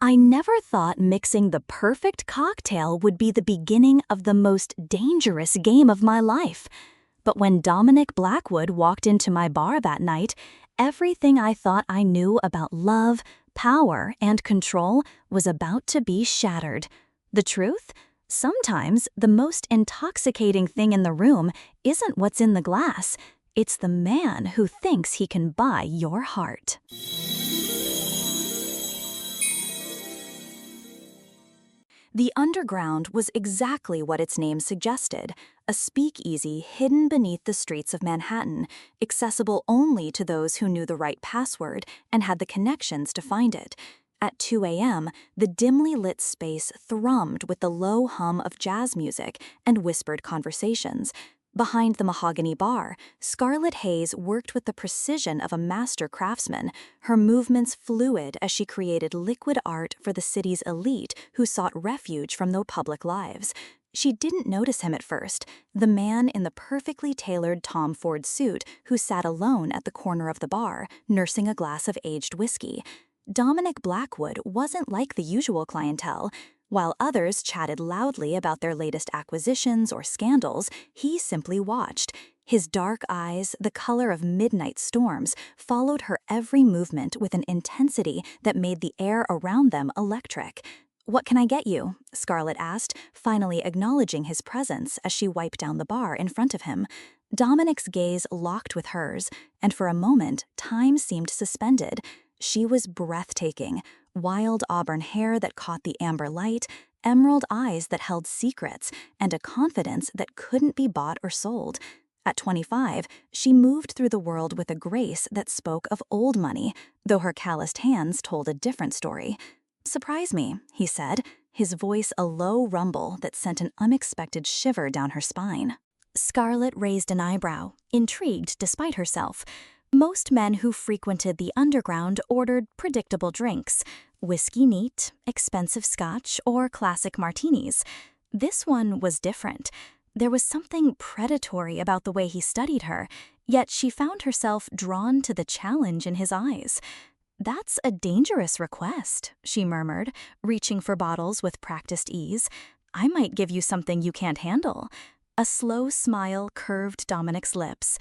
I never thought mixing the perfect cocktail would be the beginning of the most dangerous game of my life. But when Dominic Blackwood walked into my bar that night, everything I thought I knew about love, power, and control was about to be shattered. The truth? Sometimes the most intoxicating thing in the room isn't what's in the glass. It's the man who thinks he can buy your heart. The underground was exactly what its name suggested, a speakeasy hidden beneath the streets of Manhattan, accessible only to those who knew the right password and had the connections to find it. At 2 a.m., the dimly lit space thrummed with the low hum of jazz music and whispered conversations. Behind the mahogany bar, Scarlett Hayes worked with the precision of a master craftsman, her movements fluid as she created liquid art for the city's elite who sought refuge from their public lives. She didn't notice him at first, the man in the perfectly tailored Tom Ford suit who sat alone at the corner of the bar, nursing a glass of aged whiskey. Dominic Blackwood wasn't like the usual clientele. While others chatted loudly about their latest acquisitions or scandals, he simply watched. His dark eyes, the color of midnight storms, followed her every movement with an intensity that made the air around them electric. "What can I get you?" Scarlett asked, finally acknowledging his presence as she wiped down the bar in front of him. Dominic's gaze locked with hers, and for a moment, time seemed suspended. She was breathtaking. Wild auburn hair that caught the amber light, emerald eyes that held secrets, and a confidence that couldn't be bought or sold. At 25, she moved through the world with a grace that spoke of old money, though her calloused hands told a different story. "Surprise me," he said, his voice a low rumble that sent an unexpected shiver down her spine. Scarlett raised an eyebrow, intrigued despite herself. Most men who frequented the underground ordered predictable drinks, whiskey neat, expensive scotch, or classic martinis. This one was different. There was something predatory about the way he studied her, yet she found herself drawn to the challenge in his eyes. "That's a dangerous request," she murmured, reaching for bottles with practiced ease. "I might give you something you can't handle." A slow smile curved Dominic's lips.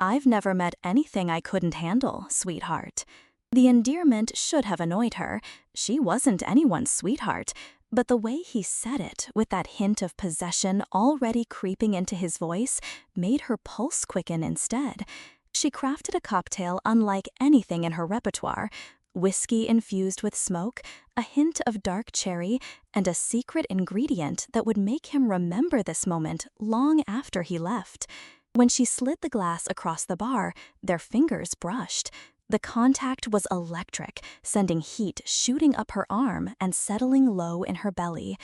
"I've never met anything I couldn't handle, sweetheart." The endearment should have annoyed her. She wasn't anyone's sweetheart. But the way he said it, with that hint of possession already creeping into his voice, made her pulse quicken instead. She crafted a cocktail unlike anything in her repertoire. Whiskey infused with smoke, a hint of dark cherry, and a secret ingredient that would make him remember this moment long after he left. When she slid the glass across the bar, their fingers brushed. The contact was electric, sending heat shooting up her arm and settling low in her belly.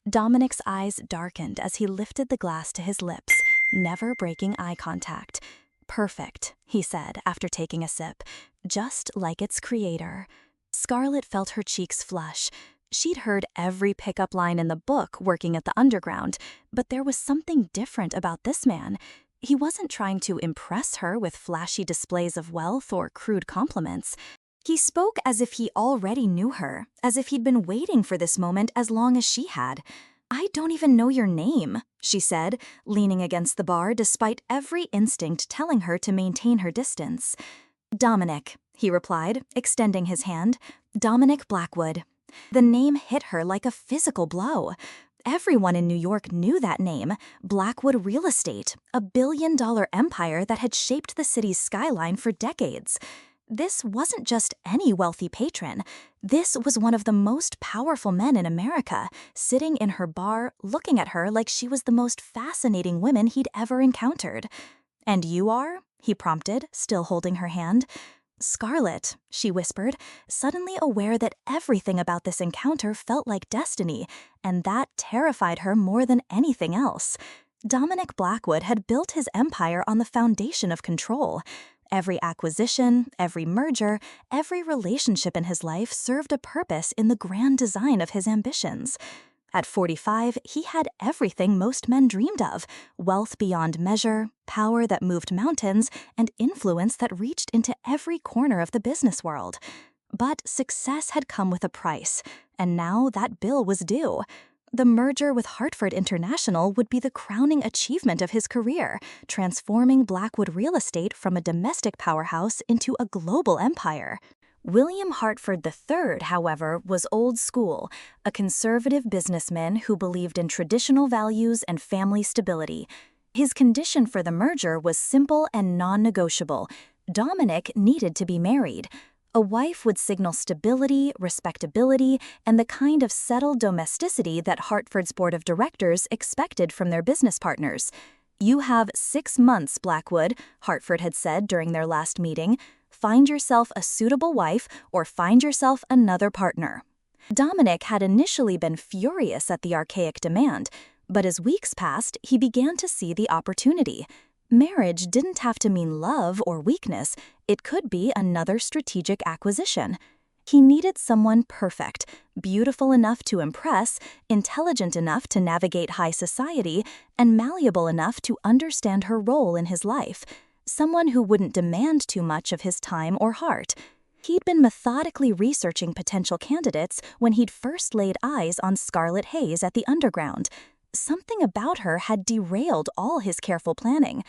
Dominic's eyes darkened as he lifted the glass to his lips, never breaking eye contact. "Perfect," he said after taking a sip, "just like its creator." Scarlett felt her cheeks flush. She'd heard every pickup line in the book working at the underground, but there was something different about this man. He wasn't trying to impress her with flashy displays of wealth or crude compliments. He spoke as if he already knew her, as if he'd been waiting for this moment as long as she had. "I don't even know your name," she said, leaning against the bar despite every instinct telling her to maintain her distance. "Dominic," he replied, extending his hand. "Dominic Blackwood." The name hit her like a physical blow. Everyone in New York knew that name, Blackwood Real Estate, a billion-dollar empire that had shaped the city's skyline for decades. This wasn't just any wealthy patron. This was one of the most powerful men in America, sitting in her bar, looking at her like she was the most fascinating woman he'd ever encountered. "And you are?" he prompted, still holding her hand. "Scarlett," she whispered, suddenly aware that everything about this encounter felt like destiny, and that terrified her more than anything else. Dominic Blackwood had built his empire on the foundation of control. Every acquisition, every merger, every relationship in his life served a purpose in the grand design of his ambitions. At 45, he had everything most men dreamed of: wealth beyond measure, power that moved mountains, and influence that reached into every corner of the business world. But success had come with a price, and now that bill was due. The merger with Hartford International would be the crowning achievement of his career, transforming Blackwood real estate from a domestic powerhouse into a global empire. William Hartford III, however, was old school, a conservative businessman who believed in traditional values and family stability. His condition for the merger was simple and non-negotiable. Dominic needed to be married. A wife would signal stability, respectability, and the kind of settled domesticity that Hartford's board of directors expected from their business partners. "You have 6 months, Blackwood," Hartford had said during their last meeting. "Find yourself a suitable wife or find yourself another partner." Dominic had initially been furious at the archaic demand, but as weeks passed, he began to see the opportunity. Marriage didn't have to mean love or weakness. It could be another strategic acquisition. He needed someone perfect, beautiful enough to impress, intelligent enough to navigate high society, and malleable enough to understand her role in his life. Someone who wouldn't demand too much of his time or heart. He'd been methodically researching potential candidates when he'd first laid eyes on Scarlett Hayes at the Underground. Something about her had derailed all his careful planning.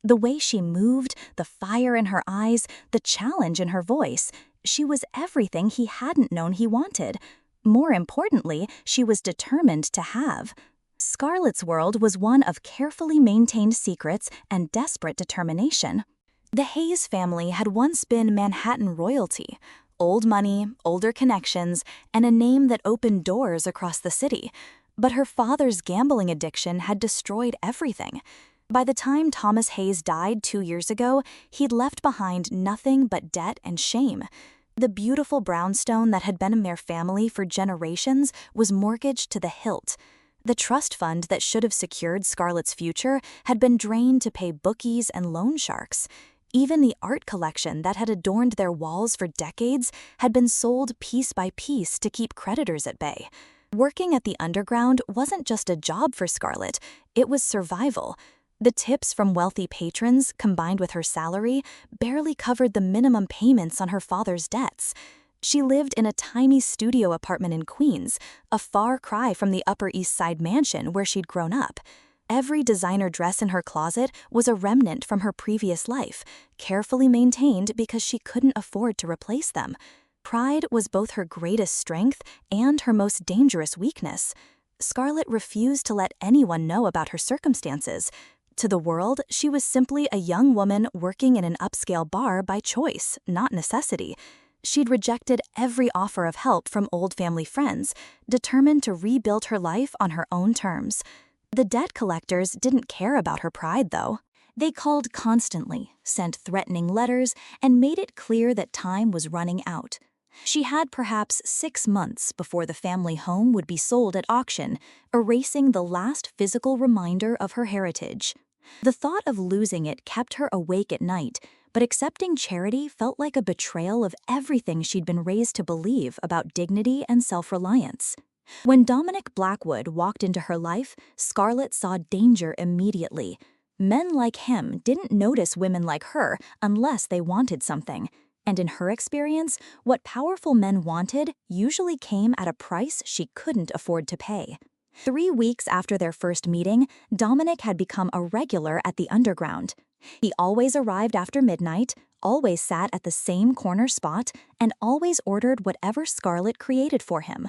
The way she moved, the fire in her eyes, the challenge in her voice. She was everything he hadn't known he wanted. More importantly, she was determined to have. Scarlett's world was one of carefully maintained secrets and desperate determination. The Hayes family had once been Manhattan royalty. Old money, older connections, and a name that opened doors across the city. But her father's gambling addiction had destroyed everything. By the time Thomas Hayes died 2 years ago, he'd left behind nothing but debt and shame. The beautiful brownstone that had been in their family for generations was mortgaged to the hilt. The trust fund that should have secured Scarlett's future had been drained to pay bookies and loan sharks. Even the art collection that had adorned their walls for decades had been sold piece by piece to keep creditors at bay. Working at the Underground wasn't just a job for Scarlett, it was survival. The tips from wealthy patrons, combined with her salary, barely covered the minimum payments on her father's debts. She lived in a tiny studio apartment in Queens, a far cry from the Upper East Side mansion where she'd grown up. Every designer dress in her closet was a remnant from her previous life, carefully maintained because she couldn't afford to replace them. Pride was both her greatest strength and her most dangerous weakness. Scarlett refused to let anyone know about her circumstances. To the world, she was simply a young woman working in an upscale bar by choice, not necessity. She'd rejected every offer of help from old family friends, determined to rebuild her life on her own terms. The debt collectors didn't care about her pride, though. They called constantly, sent threatening letters, and made it clear that time was running out. She had perhaps 6 months before the family home would be sold at auction, erasing the last physical reminder of her heritage. The thought of losing it kept her awake at night, but accepting charity felt like a betrayal of everything she'd been raised to believe about dignity and self-reliance. When Dominic Blackwood walked into her life, Scarlett saw danger immediately. Men like him didn't notice women like her unless they wanted something. And in her experience, what powerful men wanted usually came at a price she couldn't afford to pay. 3 weeks after their first meeting, Dominic had become a regular at the Underground. He always arrived after midnight, always sat at the same corner spot, and always ordered whatever Scarlett created for him.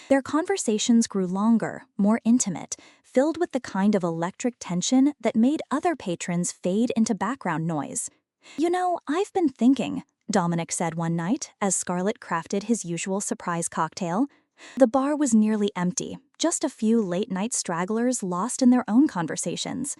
Their conversations grew longer, more intimate, filled with the kind of electric tension that made other patrons fade into background noise. "You know, I've been thinking," Dominic said one night as Scarlett crafted his usual surprise cocktail. The bar was nearly empty, just a few late-night stragglers lost in their own conversations.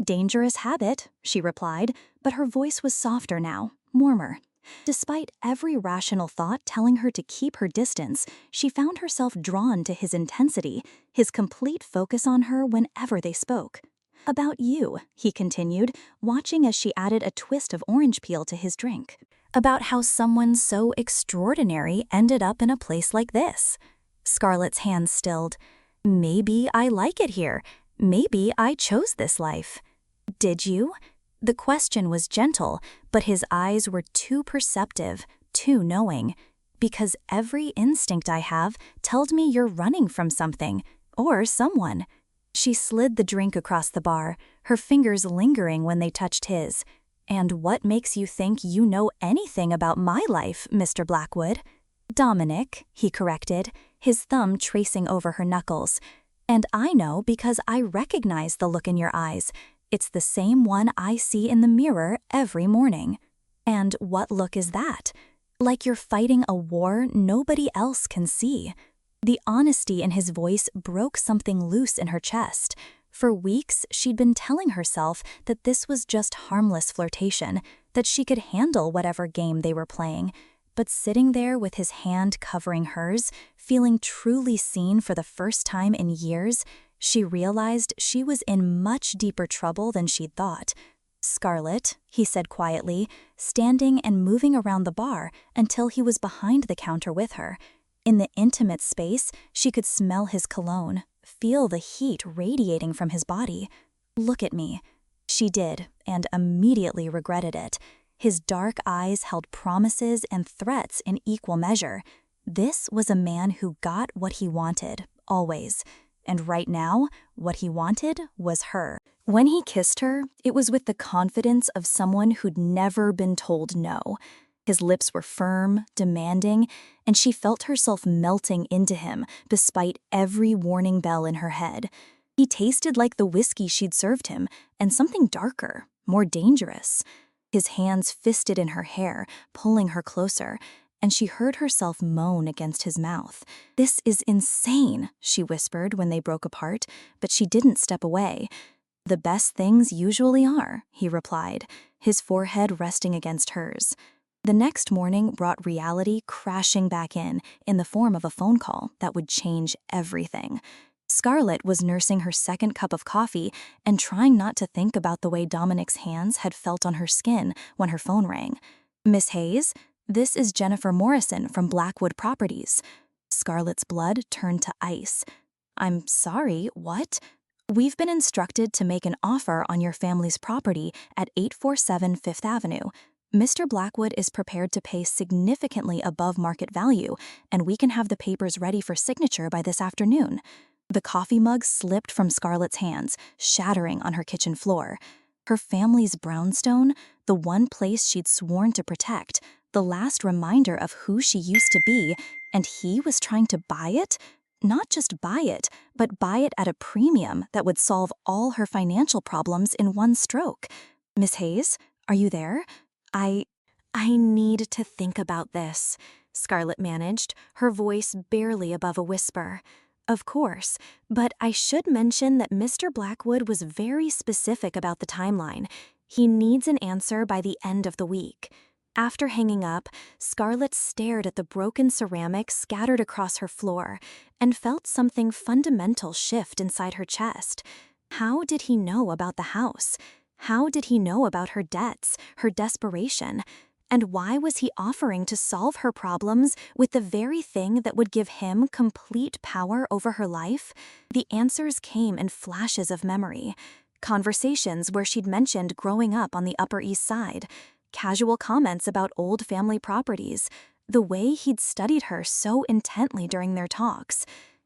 "Dangerous habit," she replied, but her voice was softer now, warmer. Despite every rational thought telling her to keep her distance, she found herself drawn to his intensity, his complete focus on her whenever they spoke. "About you," he continued, watching as she added a twist of orange peel to his drink. "About how someone so extraordinary ended up in a place like this." Scarlett's hands stilled. "Maybe I like it here. Maybe I chose this life." "Did you?" The question was gentle, but his eyes were too perceptive, too knowing. Because every instinct I have tells me you're running from something or someone. She slid the drink across the bar, her fingers lingering when they touched his. And what makes you think you know anything about my life, Mr. Blackwood? Dominic, he corrected, his thumb tracing over her knuckles. And I know because I recognize the look in your eyes. It's the same one I see in the mirror every morning. And what look is that? Like you're fighting a war nobody else can see. The honesty in his voice broke something loose in her chest. For weeks, she'd been telling herself that this was just harmless flirtation, that she could handle whatever game they were playing. But sitting there with his hand covering hers, feeling truly seen for the first time in years, she realized she was in much deeper trouble than she'd thought. "Scarlett," he said quietly, standing and moving around the bar until he was behind the counter with her. In the intimate space, she could smell his cologne, feel the heat radiating from his body. "Look at me." She did, and immediately regretted it. His dark eyes held promises and threats in equal measure. This was a man who got what he wanted, always. And right now, what he wanted was her. When he kissed her, it was with the confidence of someone who'd never been told no. His lips were firm, demanding, and she felt herself melting into him despite every warning bell in her head. He tasted like the whiskey she'd served him, and something darker, more dangerous. His hands fisted in her hair, pulling her closer, and she heard herself moan against his mouth. "This is insane," she whispered when they broke apart, but she didn't step away. "The best things usually are," he replied, his forehead resting against hers. The next morning brought reality crashing back in the form of a phone call that would change everything. Scarlett was nursing her second cup of coffee and trying not to think about the way Dominic's hands had felt on her skin when her phone rang. "Miss Hayes, this is Jennifer Morrison from Blackwood Properties." Scarlett's blood turned to ice. "I'm sorry, what?" "We've been instructed to make an offer on your family's property at 847 Fifth Avenue. Mr. Blackwood is prepared to pay significantly above market value, and we can have the papers ready for signature by this afternoon." The coffee mug slipped from Scarlett's hands, shattering on her kitchen floor. Her family's brownstone, the one place she'd sworn to protect, the last reminder of who she used to be, and he was trying to buy it? Not just buy it, but buy it at a premium that would solve all her financial problems in one stroke. "Miss Hayes, are you there? I need to think about this," Scarlett managed, her voice barely above a whisper. "Of course, but I should mention that Mr. Blackwood was very specific about the timeline. He needs an answer by the end of the week." After hanging up, Scarlett stared at the broken ceramic scattered across her floor and felt something fundamental shift inside her chest. How did he know about the house? How did he know about her debts, her desperation? And why was he offering to solve her problems with the very thing that would give him complete power over her life? The answers came in flashes of memory. Conversations where she'd mentioned growing up on the Upper East Side, casual comments about old family properties, the way he'd studied her so intently during their talks.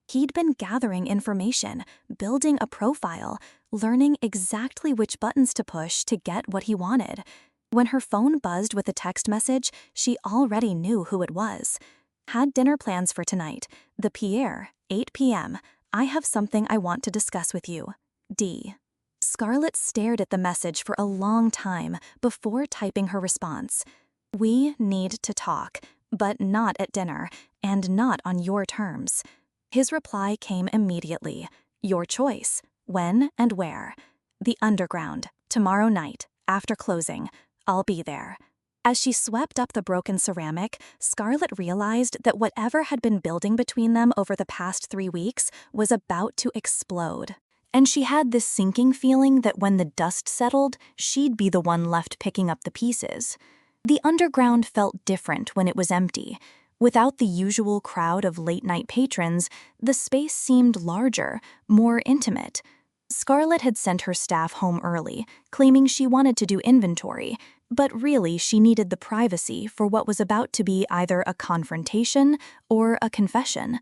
He'd been gathering information, building a profile, learning exactly which buttons to push to get what he wanted. When her phone buzzed with a text message, she already knew who it was. "Had dinner plans for tonight. The Pierre, 8 p.m. I have something I want to discuss with you. D." Scarlett stared at the message for a long time before typing her response. "We need to talk, but not at dinner, and not on your terms." His reply came immediately. "Your choice. When and where?" "The Underground. Tomorrow night, after closing. I'll be there." As she swept up the broken ceramic, Scarlett realized that whatever had been building between them over the past 3 weeks was about to explode. And she had this sinking feeling that when the dust settled, she'd be the one left picking up the pieces. The Underground felt different when it was empty. Without the usual crowd of late-night patrons, the space seemed larger, more intimate. Scarlett had sent her staff home early, claiming she wanted to do inventory, But really, she needed the privacy for what was about to be either a confrontation or a confession.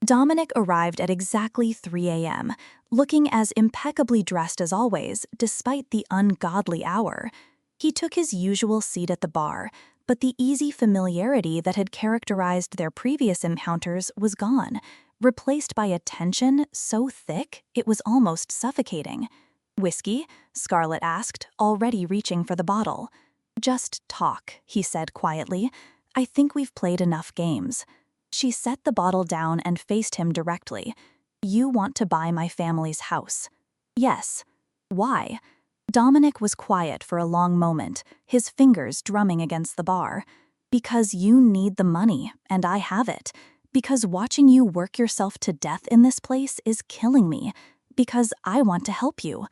Dominic arrived at exactly 3 a.m., looking as impeccably dressed as always, despite the ungodly hour. He took his usual seat at the bar, but the easy familiarity that had characterized their previous encounters was gone, replaced by a tension so thick it was almost suffocating. "Whiskey?" Scarlett asked, already reaching for the bottle. "Just talk," he said quietly. "I think we've played enough games." She set the bottle down and faced him directly. "You want to buy my family's house." "Yes." "Why?" Dominic was quiet for a long moment, his fingers drumming against the bar. "Because you need the money, and I have it. Because watching you work yourself to death in this place is killing me. Because I want to help you."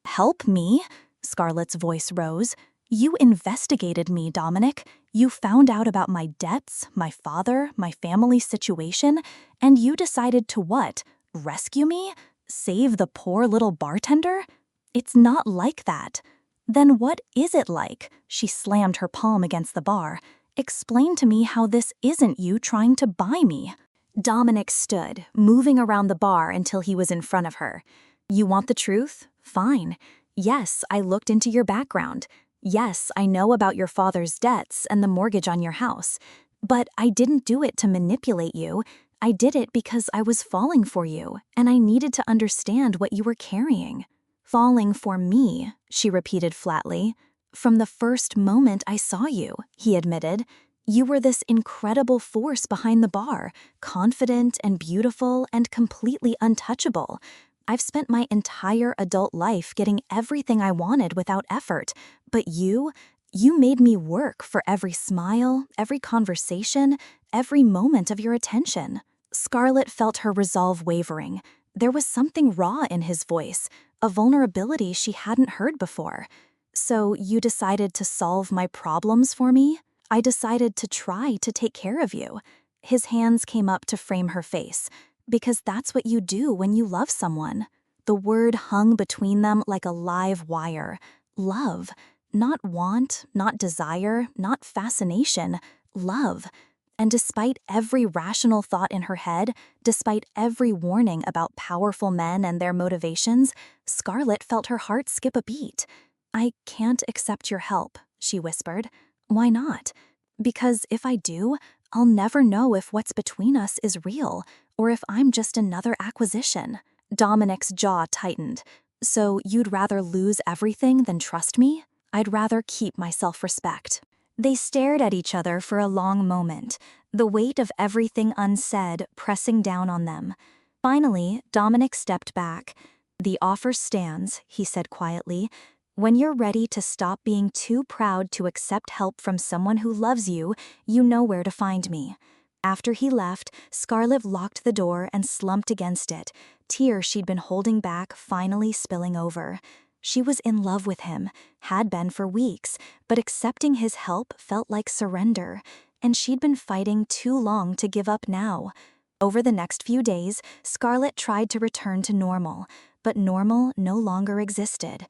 "Help me?" Scarlett's voice rose. "You investigated me, Dominic. You found out about my debts, my father, my family situation, and you decided to what? Rescue me? Save the poor little bartender? It's not like that." "Then what is it like?" She slammed her palm against the bar. "Explain to me how this isn't you trying to buy me." Dominic stood, moving around the bar until he was in front of her. "You want the truth? Fine. Yes, I looked into your background. Yes, I know about your father's debts and the mortgage on your house. But I didn't do it to manipulate you. I did it because I was falling for you, and I needed to understand what you were carrying." "Falling for me," she repeated flatly. "From the first moment I saw you," he admitted. "You were this incredible force behind the bar, confident and beautiful and completely untouchable. I've spent my entire adult life getting everything I wanted without effort, but you made me work for every smile, every conversation, every moment of your attention." Scarlett felt her resolve wavering. There was something raw in his voice, a vulnerability she hadn't heard before. "So you decided to solve my problems for me? I decided to try to take care of you." His hands came up to frame her face. "Because that's what you do when you love someone." The word hung between them like a live wire. Love. Not want, not desire, not fascination. Love. And despite every rational thought in her head, despite every warning about powerful men and their motivations, Scarlett felt her heart skip a beat. "I can't accept your help," she whispered. "Why not?" "Because if I do, I'll never know if what's between us is real, or if I'm just another acquisition." Dominic's jaw tightened. "So you'd rather lose everything than trust me?" "I'd rather keep my self-respect." They stared at each other for a long moment, the weight of everything unsaid pressing down on them. Finally, Dominic stepped back. "The offer stands," he said quietly. "When you're ready to stop being too proud to accept help from someone who loves you, you know where to find me." After he left, Scarlett locked the door and slumped against it, tears she'd been holding back finally spilling over. She was in love with him, had been for weeks, but accepting his help felt like surrender, and she'd been fighting too long to give up now. Over the next few days, Scarlett tried to return to normal, but normal no longer existed.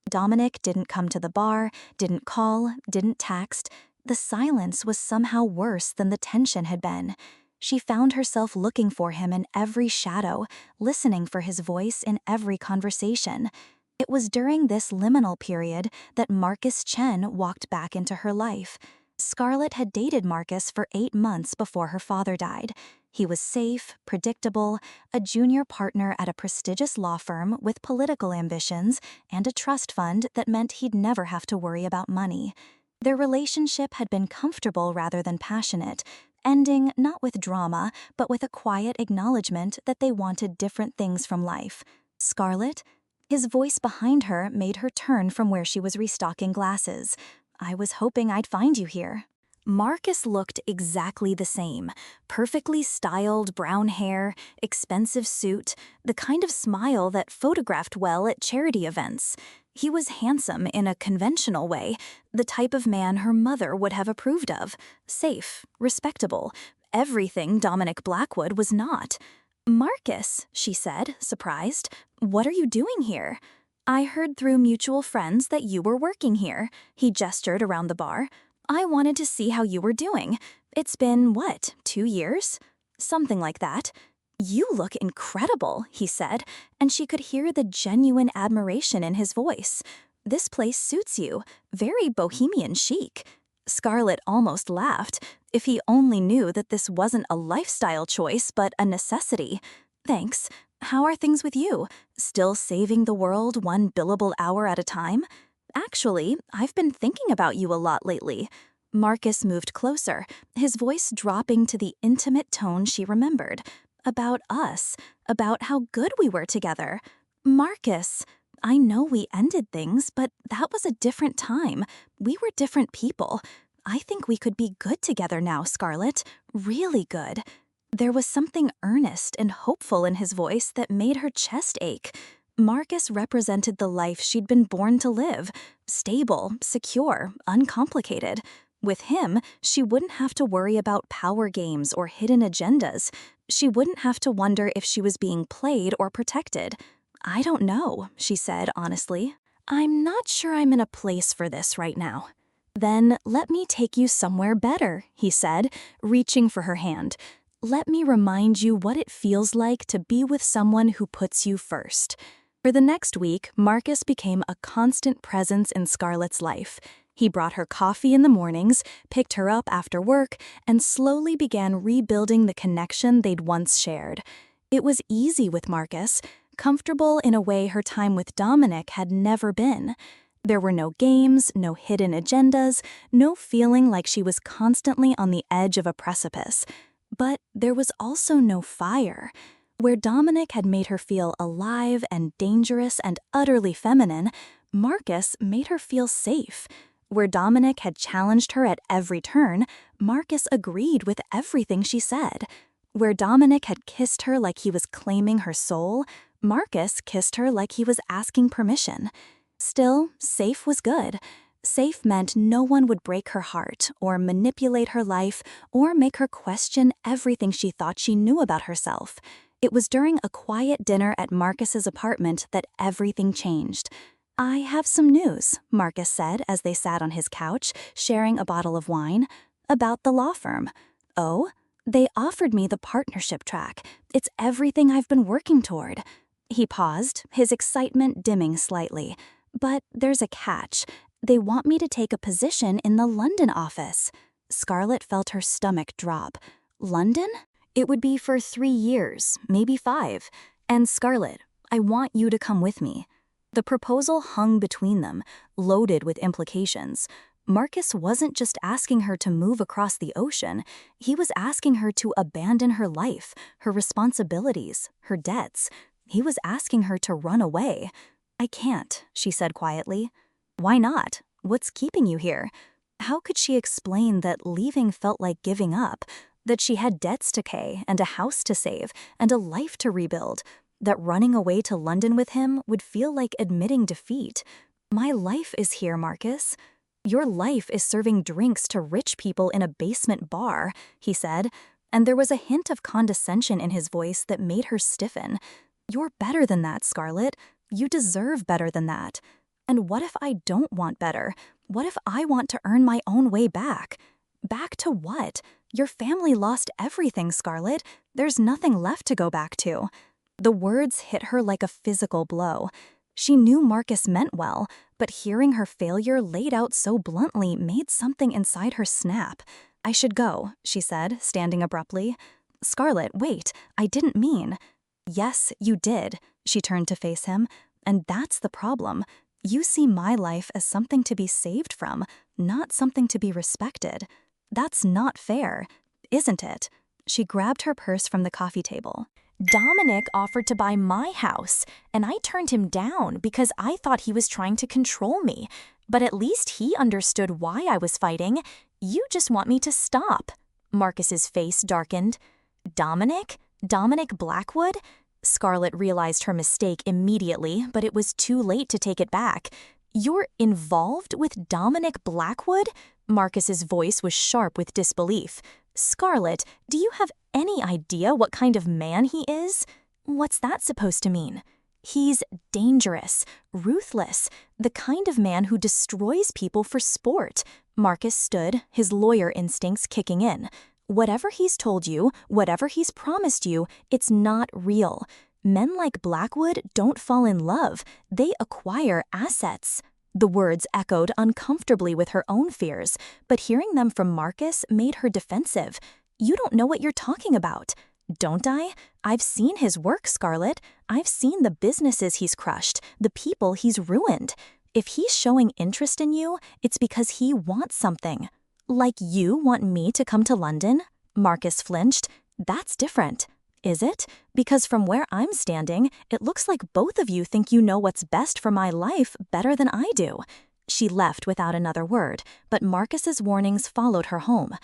Dominic didn't come to the bar, didn't call, didn't text. The silence was somehow worse than the tension had been. She found herself looking for him in every shadow, listening for his voice in every conversation. It was during this liminal period that Marcus Chen walked back into her life. Scarlett had dated Marcus for 8 months before her father died. He was safe, predictable, a junior partner at a prestigious law firm with political ambitions and a trust fund that meant he'd never have to worry about money. Their relationship had been comfortable rather than passionate, ending not with drama, but with a quiet acknowledgement that they wanted different things from life. "Scarlett?" His voice behind her made her turn from where she was restocking glasses. "I was hoping I'd find you here." Marcus looked exactly the same. Perfectly styled brown hair, expensive suit, the kind of smile that photographed well at charity events. He was handsome in a conventional way, the type of man her mother would have approved of. Safe, respectable, everything Dominic Blackwood was not. "Marcus," she said, surprised, "what are you doing here?" I heard through mutual friends that you were working here. He gestured around the bar. I wanted to see how you were doing. It's been, what, 2 years? Something like that. You look incredible, he said, and she could hear the genuine admiration in his voice. This place suits you. Very bohemian chic. Scarlett almost laughed. If he only knew that this wasn't a lifestyle choice, but a necessity. Thanks. How are things with you? Still saving the world one billable hour at a time? Actually, I've been thinking about you a lot lately. Marcus moved closer, his voice dropping to the intimate tone she remembered. About us, about how good we were together. Marcus, I know we ended things, but that was a different time. We were different people. I think we could be good together now, Scarlett. Really good. There was something earnest and hopeful in his voice that made her chest ache. Marcus represented the life she'd been born to live. Stable, secure, uncomplicated. With him, she wouldn't have to worry about power games or hidden agendas. She wouldn't have to wonder if she was being played or protected. I don't know, she said honestly. I'm not sure I'm in a place for this right now. Then let me take you somewhere better, he said, reaching for her hand. Let me remind you what it feels like to be with someone who puts you first. For the next week, Marcus became a constant presence in Scarlett's life. He brought her coffee in the mornings, picked her up after work, and slowly began rebuilding the connection they'd once shared. It was easy with Marcus, comfortable in a way her time with Dominic had never been. There were no games, no hidden agendas, no feeling like she was constantly on the edge of a precipice. But there was also no fire. Where Dominic had made her feel alive and dangerous and utterly feminine, Marcus made her feel safe. Where Dominic had challenged her at every turn, Marcus agreed with everything she said. Where Dominic had kissed her like he was claiming her soul, Marcus kissed her like he was asking permission. Still, safe was good. Safe meant no one would break her heart or manipulate her life or make her question everything she thought she knew about herself. It was during a quiet dinner at Marcus's apartment that everything changed. I have some news, Marcus said as they sat on his couch, sharing a bottle of wine. About the law firm. Oh? They offered me the partnership track. It's everything I've been working toward. He paused, his excitement dimming slightly. But there's a catch. They want me to take a position in the London office. Scarlett felt her stomach drop. London? It would be for 3 years, maybe 5. And Scarlett, I want you to come with me. The proposal hung between them, loaded with implications. Marcus wasn't just asking her to move across the ocean. He was asking her to abandon her life, her responsibilities, her debts. He was asking her to run away. I can't, she said quietly. Why not? What's keeping you here? How could she explain that leaving felt like giving up, that she had debts to pay and a house to save and a life to rebuild, that running away to London with him would feel like admitting defeat? My life is here, Marcus. Your life is serving drinks to rich people in a basement bar, he said, and there was a hint of condescension in his voice that made her stiffen. You're better than that, Scarlett. You deserve better than that. And what if I don't want better? What if I want to earn my own way back? Back to what? Your family lost everything, Scarlett. There's nothing left to go back to. The words hit her like a physical blow. She knew Marcus meant well, but hearing her failure laid out so bluntly made something inside her snap. I should go, she said, standing abruptly. Scarlett, wait, I didn't mean. Yes, you did. She turned to face him. And that's the problem. You see my life as something to be saved from, not something to be respected. That's not fair, isn't it? She grabbed her purse from the coffee table. Dominic offered to buy my house, and I turned him down because I thought he was trying to control me. But at least he understood why I was fighting. You just want me to stop. Marcus's face darkened. Dominic? Dominic Blackwood? Scarlett realized her mistake immediately, but it was too late to take it back. You're involved with Dominic Blackwood? Marcus's voice was sharp with disbelief. Scarlett, do you have any idea what kind of man he is? What's that supposed to mean? He's dangerous, ruthless, the kind of man who destroys people for sport. Marcus stood, his lawyer instincts kicking in. Whatever he's told you, whatever he's promised you, it's not real. Men like Blackwood don't fall in love, they acquire assets. The words echoed uncomfortably with her own fears, but hearing them from Marcus made her defensive. You don't know what you're talking about. Don't I? I've seen his work, Scarlett. I've seen the businesses he's crushed, the people he's ruined. If he's showing interest in you, it's because he wants something. Like you want me to come to London? Marcus flinched. That's different. Is it? Because from where I'm standing, it looks like both of you think you know what's best for my life better than I do. She left without another word, but Marcus's warnings followed her home.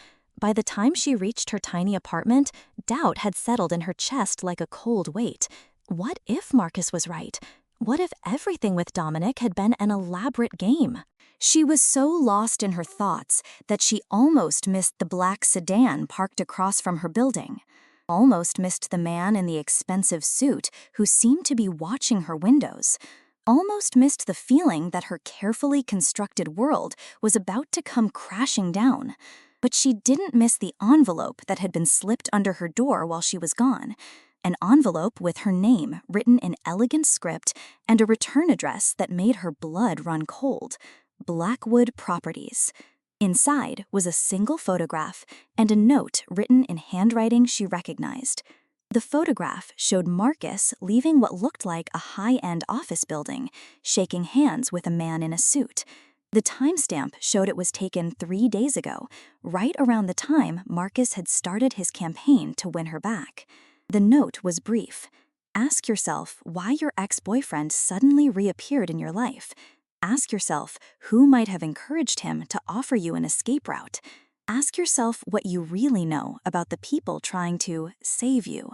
By the time she reached her tiny apartment, doubt had settled in her chest like a cold weight. What if Marcus was right? What if everything with Dominic had been an elaborate game? She was so lost in her thoughts that she almost missed the black sedan parked across from her building. Almost missed the man in the expensive suit who seemed to be watching her windows. Almost missed the feeling that her carefully constructed world was about to come crashing down. But she didn't miss the envelope that had been slipped under her door while she was gone. An envelope with her name written in elegant script and a return address that made her blood run cold. Blackwood Properties. Inside was a single photograph and a note written in handwriting she recognized. The photograph showed Marcus leaving what looked like a high-end office building, shaking hands with a man in a suit. The timestamp showed it was taken 3 days ago, right around the time Marcus had started his campaign to win her back. The note was brief. Ask yourself why your ex-boyfriend suddenly reappeared in your life. Ask yourself who might have encouraged him to offer you an escape route. Ask yourself what you really know about the people trying to save you.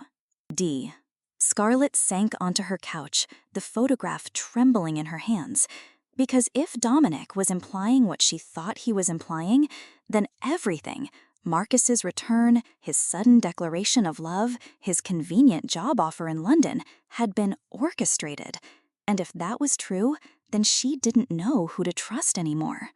D. Scarlett sank onto her couch, the photograph trembling in her hands. Because if Dominic was implying what she thought he was implying, then everything, Marcus's return, his sudden declaration of love, his convenient job offer in London, had been orchestrated. And if that was true, then she didn't know who to trust anymore.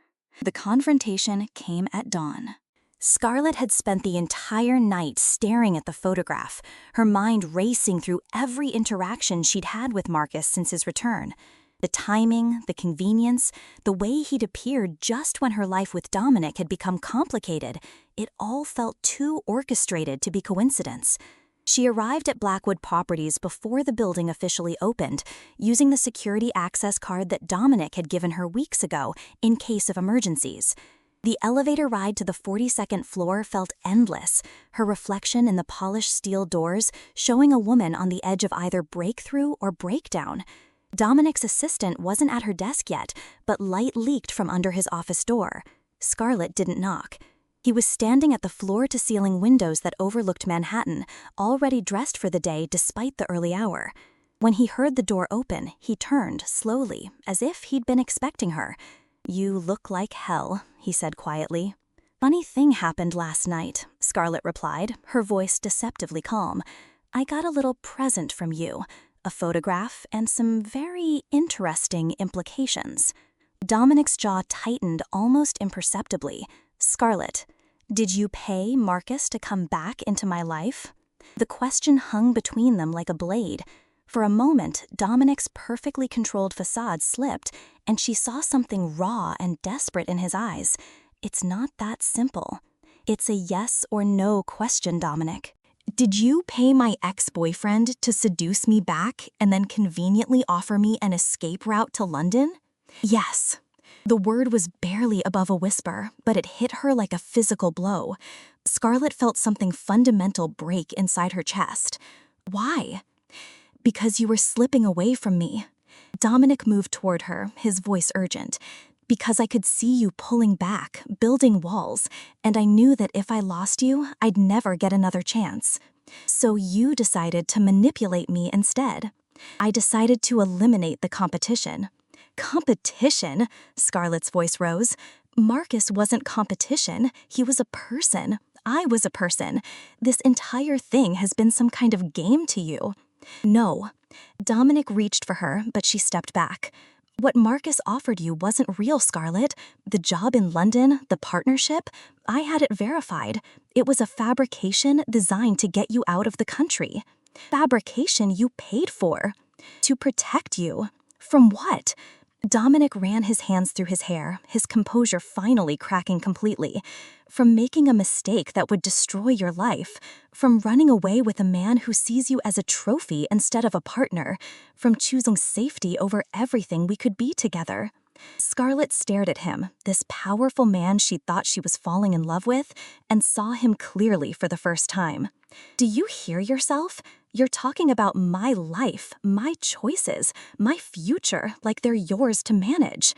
The confrontation came at dawn. Scarlett had spent the entire night staring at the photograph, her mind racing through every interaction she'd had with Marcus since his return. The timing, the convenience, the way he'd appeared just when her life with Dominic had become complicated, it all felt too orchestrated to be coincidence. She arrived at Blackwood Properties before the building officially opened, using the security access card that Dominic had given her weeks ago in case of emergencies. The elevator ride to the 42nd floor felt endless, her reflection in the polished steel doors showing a woman on the edge of either breakthrough or breakdown. Dominic's assistant wasn't at her desk yet, but light leaked from under his office door. Scarlett didn't knock. He was standing at the floor-to-ceiling windows that overlooked Manhattan, already dressed for the day despite the early hour. When he heard the door open, he turned slowly, as if he'd been expecting her. "You look like hell," he said quietly. "Funny thing happened last night," Scarlett replied, her voice deceptively calm. "I got a little present from you, a photograph and some very interesting implications." Dominic's jaw tightened almost imperceptibly. "Scarlett, did you pay Marcus to come back into my life?" The question hung between them like a blade. For a moment, Dominic's perfectly controlled facade slipped, and she saw something raw and desperate in his eyes. It's not that simple. It's a yes or no question, Dominic. Did you pay my ex-boyfriend to seduce me back and then conveniently offer me an escape route to London? Yes. The word was barely above a whisper, but it hit her like a physical blow. Scarlett felt something fundamental break inside her chest. Why? Because you were slipping away from me. Dominic moved toward her, his voice urgent. Because I could see you pulling back, building walls, and I knew that if I lost you, I'd never get another chance. So you decided to manipulate me instead. I decided to eliminate the competition. Competition? Scarlett's voice rose. Marcus wasn't competition. He was a person. I was a person. This entire thing has been some kind of game to you. No. Dominic reached for her, but she stepped back. What Marcus offered you wasn't real, Scarlett. The job in London, the partnership, I had it verified. It was a fabrication designed to get you out of the country. Fabrication you paid for. To protect you. From what? Dominic ran his hands through his hair, his composure finally cracking completely. From making a mistake that would destroy your life. From running away with a man who sees you as a trophy instead of a partner. From choosing safety over everything we could be together. Scarlett stared at him, this powerful man she thought she was falling in love with, and saw him clearly for the first time. Do you hear yourself? You're talking about my life, my choices, my future like they're yours to manage.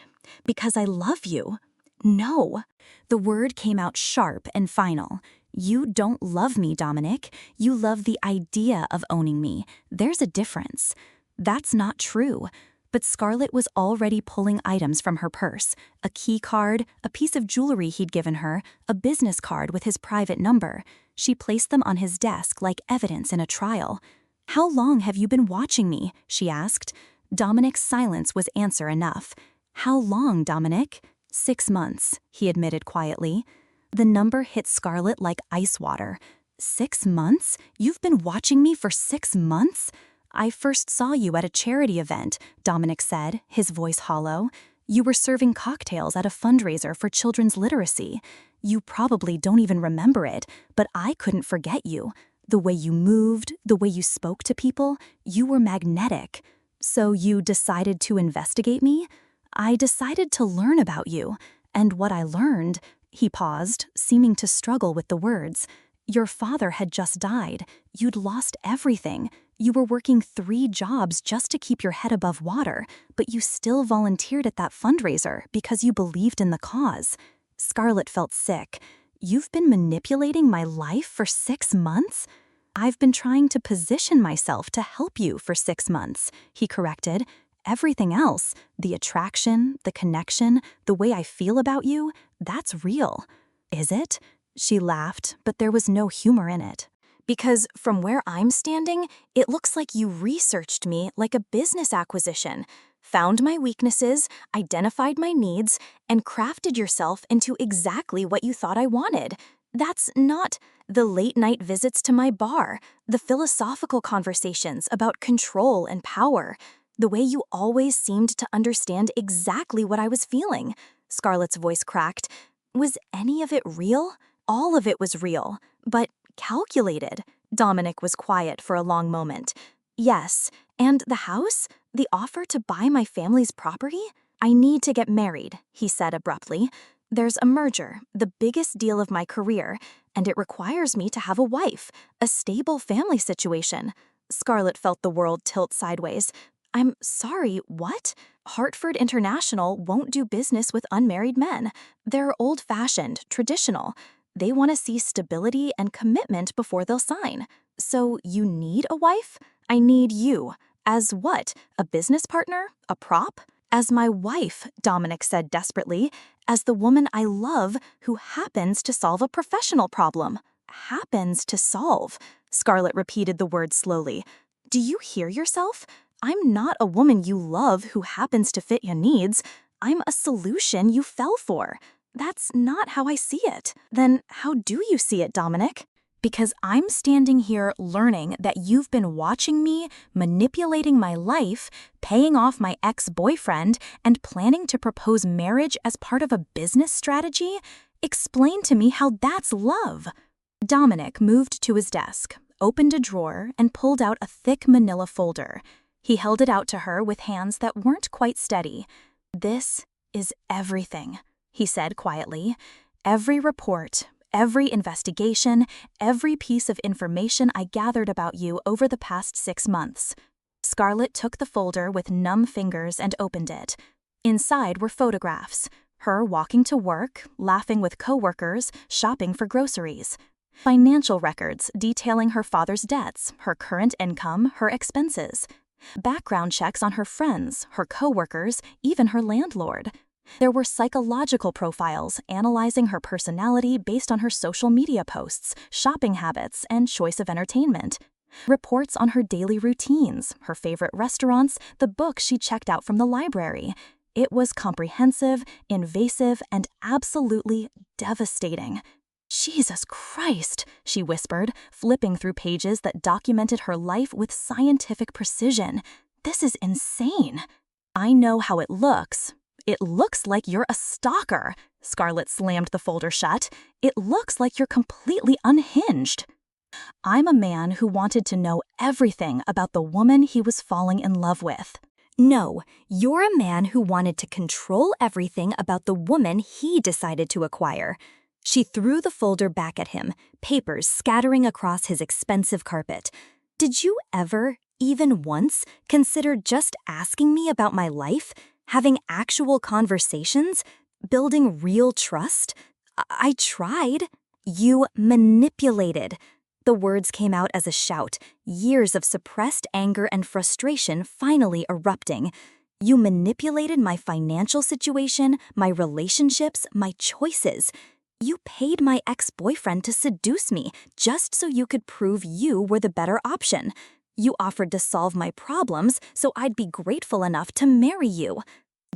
Because I love you. No. The word came out sharp and final. You don't love me, Dominic. You love the idea of owning me. There's a difference. That's not true. But Scarlett was already pulling items from her purse, a key card, a piece of jewelry he'd given her, a business card with his private number. She placed them on his desk like evidence in a trial. "How long have you been watching me?" she asked. Dominic's silence was answer enough. "How long, Dominic?" 6 months, he admitted quietly. The number hit Scarlett like ice water. 6 months? You've been watching me for 6 months? "I first saw you at a charity event," Dominic said, his voice hollow. "You were serving cocktails at a fundraiser for children's literacy. You probably don't even remember it, but I couldn't forget you. The way you moved, the way you spoke to people, you were magnetic. So you decided to investigate me? I decided to learn about you. And what I learned," he paused, seeming to struggle with the words. "Your father had just died. You'd lost everything. You were working 3 jobs just to keep your head above water, but you still volunteered at that fundraiser because you believed in the cause." Scarlett felt sick. "You've been manipulating my life for 6 months?" "I've been trying to position myself to help you for 6 months," he corrected. "Everything else, the attraction, the connection, the way I feel about you, that's real." "Is it?" She laughed, but there was no humor in it. "Because from where I'm standing, it looks like you researched me like a business acquisition, found my weaknesses, identified my needs, and crafted yourself into exactly what you thought I wanted. That's not the late-night visits to my bar, the philosophical conversations about control and power, the way you always seemed to understand exactly what I was feeling." Scarlett's voice cracked. "Was any of it real?" "All of it was real, but calculated." Dominic was quiet for a long moment. "Yes, and the house? The offer to buy my family's property? I need to get married," he said abruptly. "There's a merger, the biggest deal of my career, and it requires me to have a wife, a stable family situation." Scarlett felt the world tilt sideways. "I'm sorry, what? Hartford International won't do business with unmarried men. They're old-fashioned, traditional. They want to see stability and commitment before they'll sign. So you need a wife? I need you. As what? A business partner? A prop?" "As my wife," Dominic said desperately. "As the woman I love who happens to solve a professional problem." "Happens to solve," Scarlett repeated the word slowly. "Do you hear yourself? I'm not a woman you love who happens to fit your needs. I'm a solution you fell for. That's not how I see it." "Then how do you see it, Dominic?" "Because I'm standing here learning that you've been watching me, manipulating my life, paying off my ex-boyfriend, and planning to propose marriage as part of a business strategy. Explain to me how that's love." Dominic moved to his desk, opened a drawer, and pulled out a thick manila folder. He held it out to her with hands that weren't quite steady. "This is everything," he said quietly. "Every report, every investigation, every piece of information I gathered about you over the past 6 months." Scarlett took the folder with numb fingers and opened it. Inside were photographs. Her walking to work, laughing with coworkers, shopping for groceries. Financial records detailing her father's debts, her current income, her expenses. Background checks on her friends, her coworkers, even her landlord. There were psychological profiles analyzing her personality based on her social media posts, shopping habits, and choice of entertainment. Reports on her daily routines, her favorite restaurants, the books she checked out from the library. It was comprehensive, invasive, and absolutely devastating. "Jesus Christ," she whispered, flipping through pages that documented her life with scientific precision. "This is insane." "I know how it looks. It looks like you're a stalker." Scarlett slammed the folder shut. "It looks like you're completely unhinged." "I'm a man who wanted to know everything about the woman he was falling in love with." "No, you're a man who wanted to control everything about the woman he decided to acquire." She threw the folder back at him, papers scattering across his expensive carpet. "Did you ever, even once, consider just asking me about my life? Having actual conversations? Building real trust? I tried." "You manipulated." The words came out as a shout, years of suppressed anger and frustration finally erupting. "You manipulated my financial situation, my relationships, my choices. You paid my ex-boyfriend to seduce me just so you could prove you were the better option. You offered to solve my problems so I'd be grateful enough to marry you."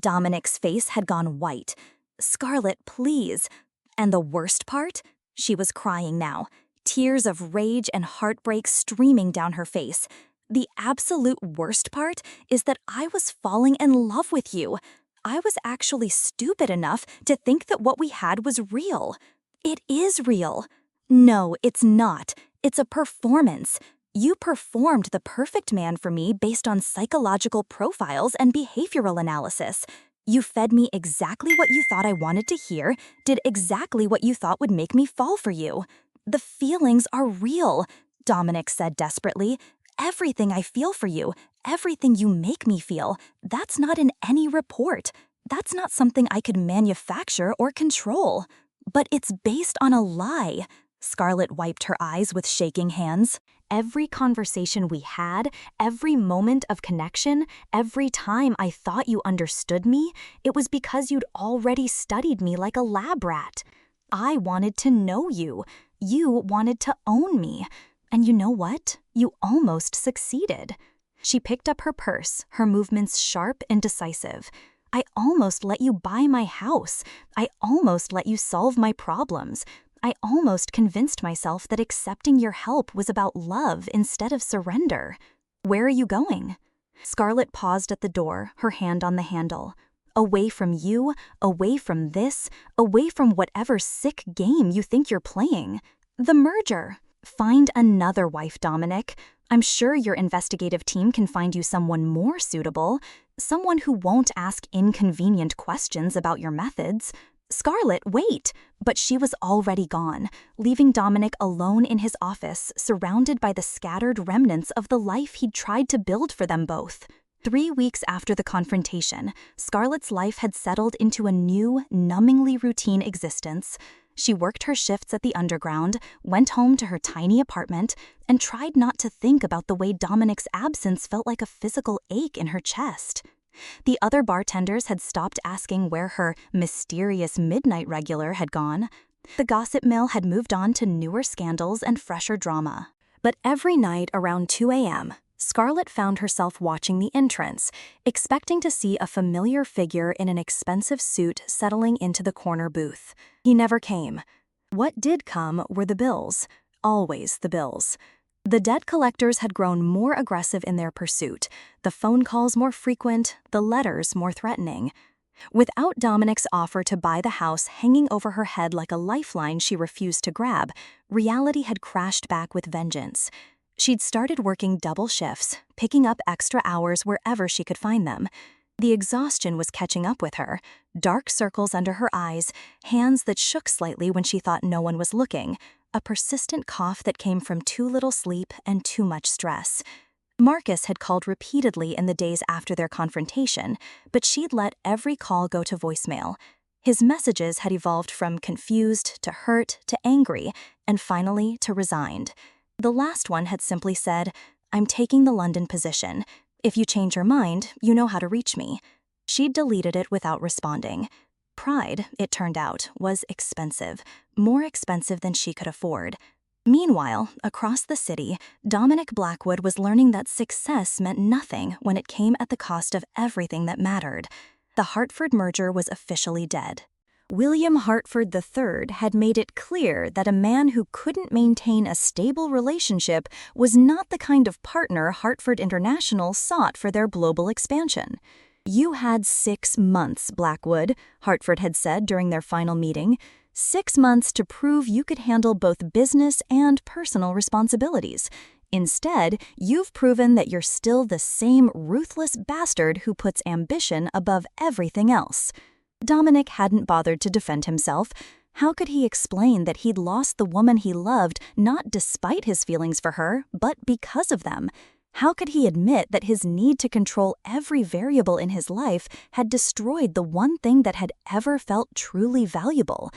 Dominic's face had gone white. "Scarlett, please." And the worst part? She was crying now, tears of rage and heartbreak streaming down her face. "The absolute worst part is that I was falling in love with you. I was actually stupid enough to think that what we had was real." "It is real." "No, it's not. It's a performance. You performed the perfect man for me based on psychological profiles and behavioral analysis. You fed me exactly what you thought I wanted to hear, did exactly what you thought would make me fall for you." "The feelings are real," Dominic said desperately. "Everything I feel for you, everything you make me feel, that's not in any report. That's not something I could manufacture or control." "But it's based on a lie." Scarlett wiped her eyes with shaking hands. "Every conversation we had, every moment of connection, every time I thought you understood me, it was because you'd already studied me like a lab rat. I wanted to know you. You wanted to own me. And you know what? You almost succeeded." She picked up her purse, her movements sharp and decisive. "I almost let you buy my house. I almost let you solve my problems. I almost convinced myself that accepting your help was about love instead of surrender." "Where are you going?" Scarlett paused at the door, her hand on the handle. "Away from you, away from this, away from whatever sick game you think you're playing. The merger. Find another wife, Dominic. I'm sure your investigative team can find you someone more suitable, someone who won't ask inconvenient questions about your methods." "Scarlett, wait!" But she was already gone, leaving Dominic alone in his office, surrounded by the scattered remnants of the life he'd tried to build for them both. 3 weeks after the confrontation, Scarlett's life had settled into a new, numbingly routine existence. She worked her shifts at the underground, went home to her tiny apartment, and tried not to think about the way Dominic's absence felt like a physical ache in her chest. The other bartenders had stopped asking where her mysterious midnight regular had gone. The gossip mill had moved on to newer scandals and fresher drama. But every night around 2 a.m., Scarlett found herself watching the entrance, expecting to see a familiar figure in an expensive suit settling into the corner booth. He never came. What did come were the bills. Always the bills. The debt collectors had grown more aggressive in their pursuit, the phone calls more frequent, the letters more threatening. Without Dominic's offer to buy the house hanging over her head like a lifeline she refused to grab, reality had crashed back with vengeance. She'd started working double shifts, picking up extra hours wherever she could find them. The exhaustion was catching up with her, dark circles under her eyes, hands that shook slightly when she thought no one was looking, a persistent cough that came from too little sleep and too much stress. Marcus had called repeatedly in the days after their confrontation, but she'd let every call go to voicemail. His messages had evolved from confused to hurt to angry, and finally to resigned. The last one had simply said, "I'm taking the London position. If you change your mind, you know how to reach me." She'd deleted it without responding. Pride, it turned out, was expensive, more expensive than she could afford. Meanwhile, across the city, Dominic Blackwood was learning that success meant nothing when it came at the cost of everything that mattered. The Hartford merger was officially dead. William Hartford III had made it clear that a man who couldn't maintain a stable relationship was not the kind of partner Hartford International sought for their global expansion. "You had 6 months, Blackwood," Hartford had said during their final meeting. 6 months to prove you could handle both business and personal responsibilities. Instead, you've proven that you're still the same ruthless bastard who puts ambition above everything else. Dominic hadn't bothered to defend himself. How could he explain that he'd lost the woman he loved not despite his feelings for her, but because of them? How could he admit that his need to control every variable in his life had destroyed the one thing that had ever felt truly valuable?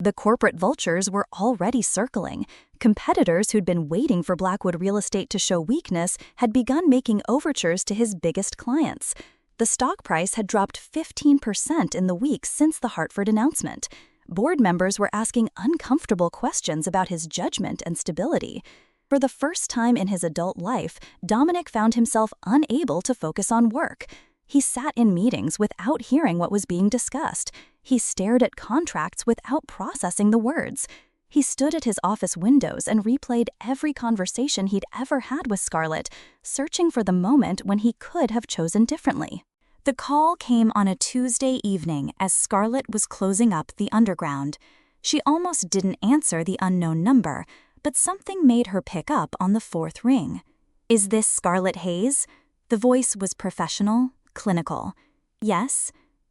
The corporate vultures were already circling. Competitors who'd been waiting for Blackwood real estate to show weakness had begun making overtures to his biggest clients. The stock price had dropped 15% in the weeks since the Hartford announcement. Board members were asking uncomfortable questions about his judgment and stability. For the first time in his adult life, Dominic found himself unable to focus on work. He sat in meetings without hearing what was being discussed. He stared at contracts without processing the words. He stood at his office windows and replayed every conversation he'd ever had with Scarlett, searching for the moment when he could have chosen differently. The call came on a Tuesday evening as Scarlett was closing up the underground. She almost didn't answer the unknown number, but something made her pick up on the 4th ring. "Is this Scarlett Hayes?" The voice was professional, clinical. "Yes.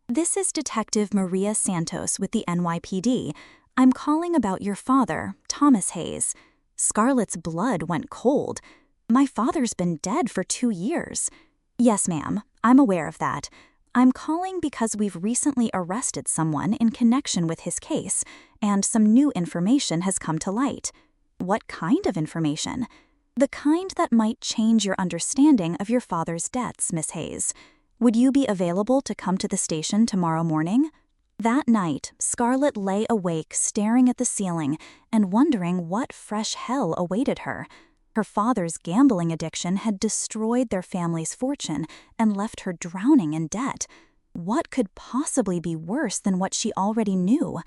This is Detective Maria Santos with the NYPD. I'm calling about your father, Thomas Hayes." Scarlett's blood went cold. "My father's been dead for 2 years. "Yes, ma'am. I'm aware of that. I'm calling because we've recently arrested someone in connection with his case, and some new information has come to light." "What kind of information?" "The kind that might change your understanding of your father's debts, Miss Hayes. Would you be available to come to the station tomorrow morning?" That night, Scarlett lay awake staring at the ceiling and wondering what fresh hell awaited her. Her father's gambling addiction had destroyed their family's fortune and left her drowning in debt. What could possibly be worse than what she already knew?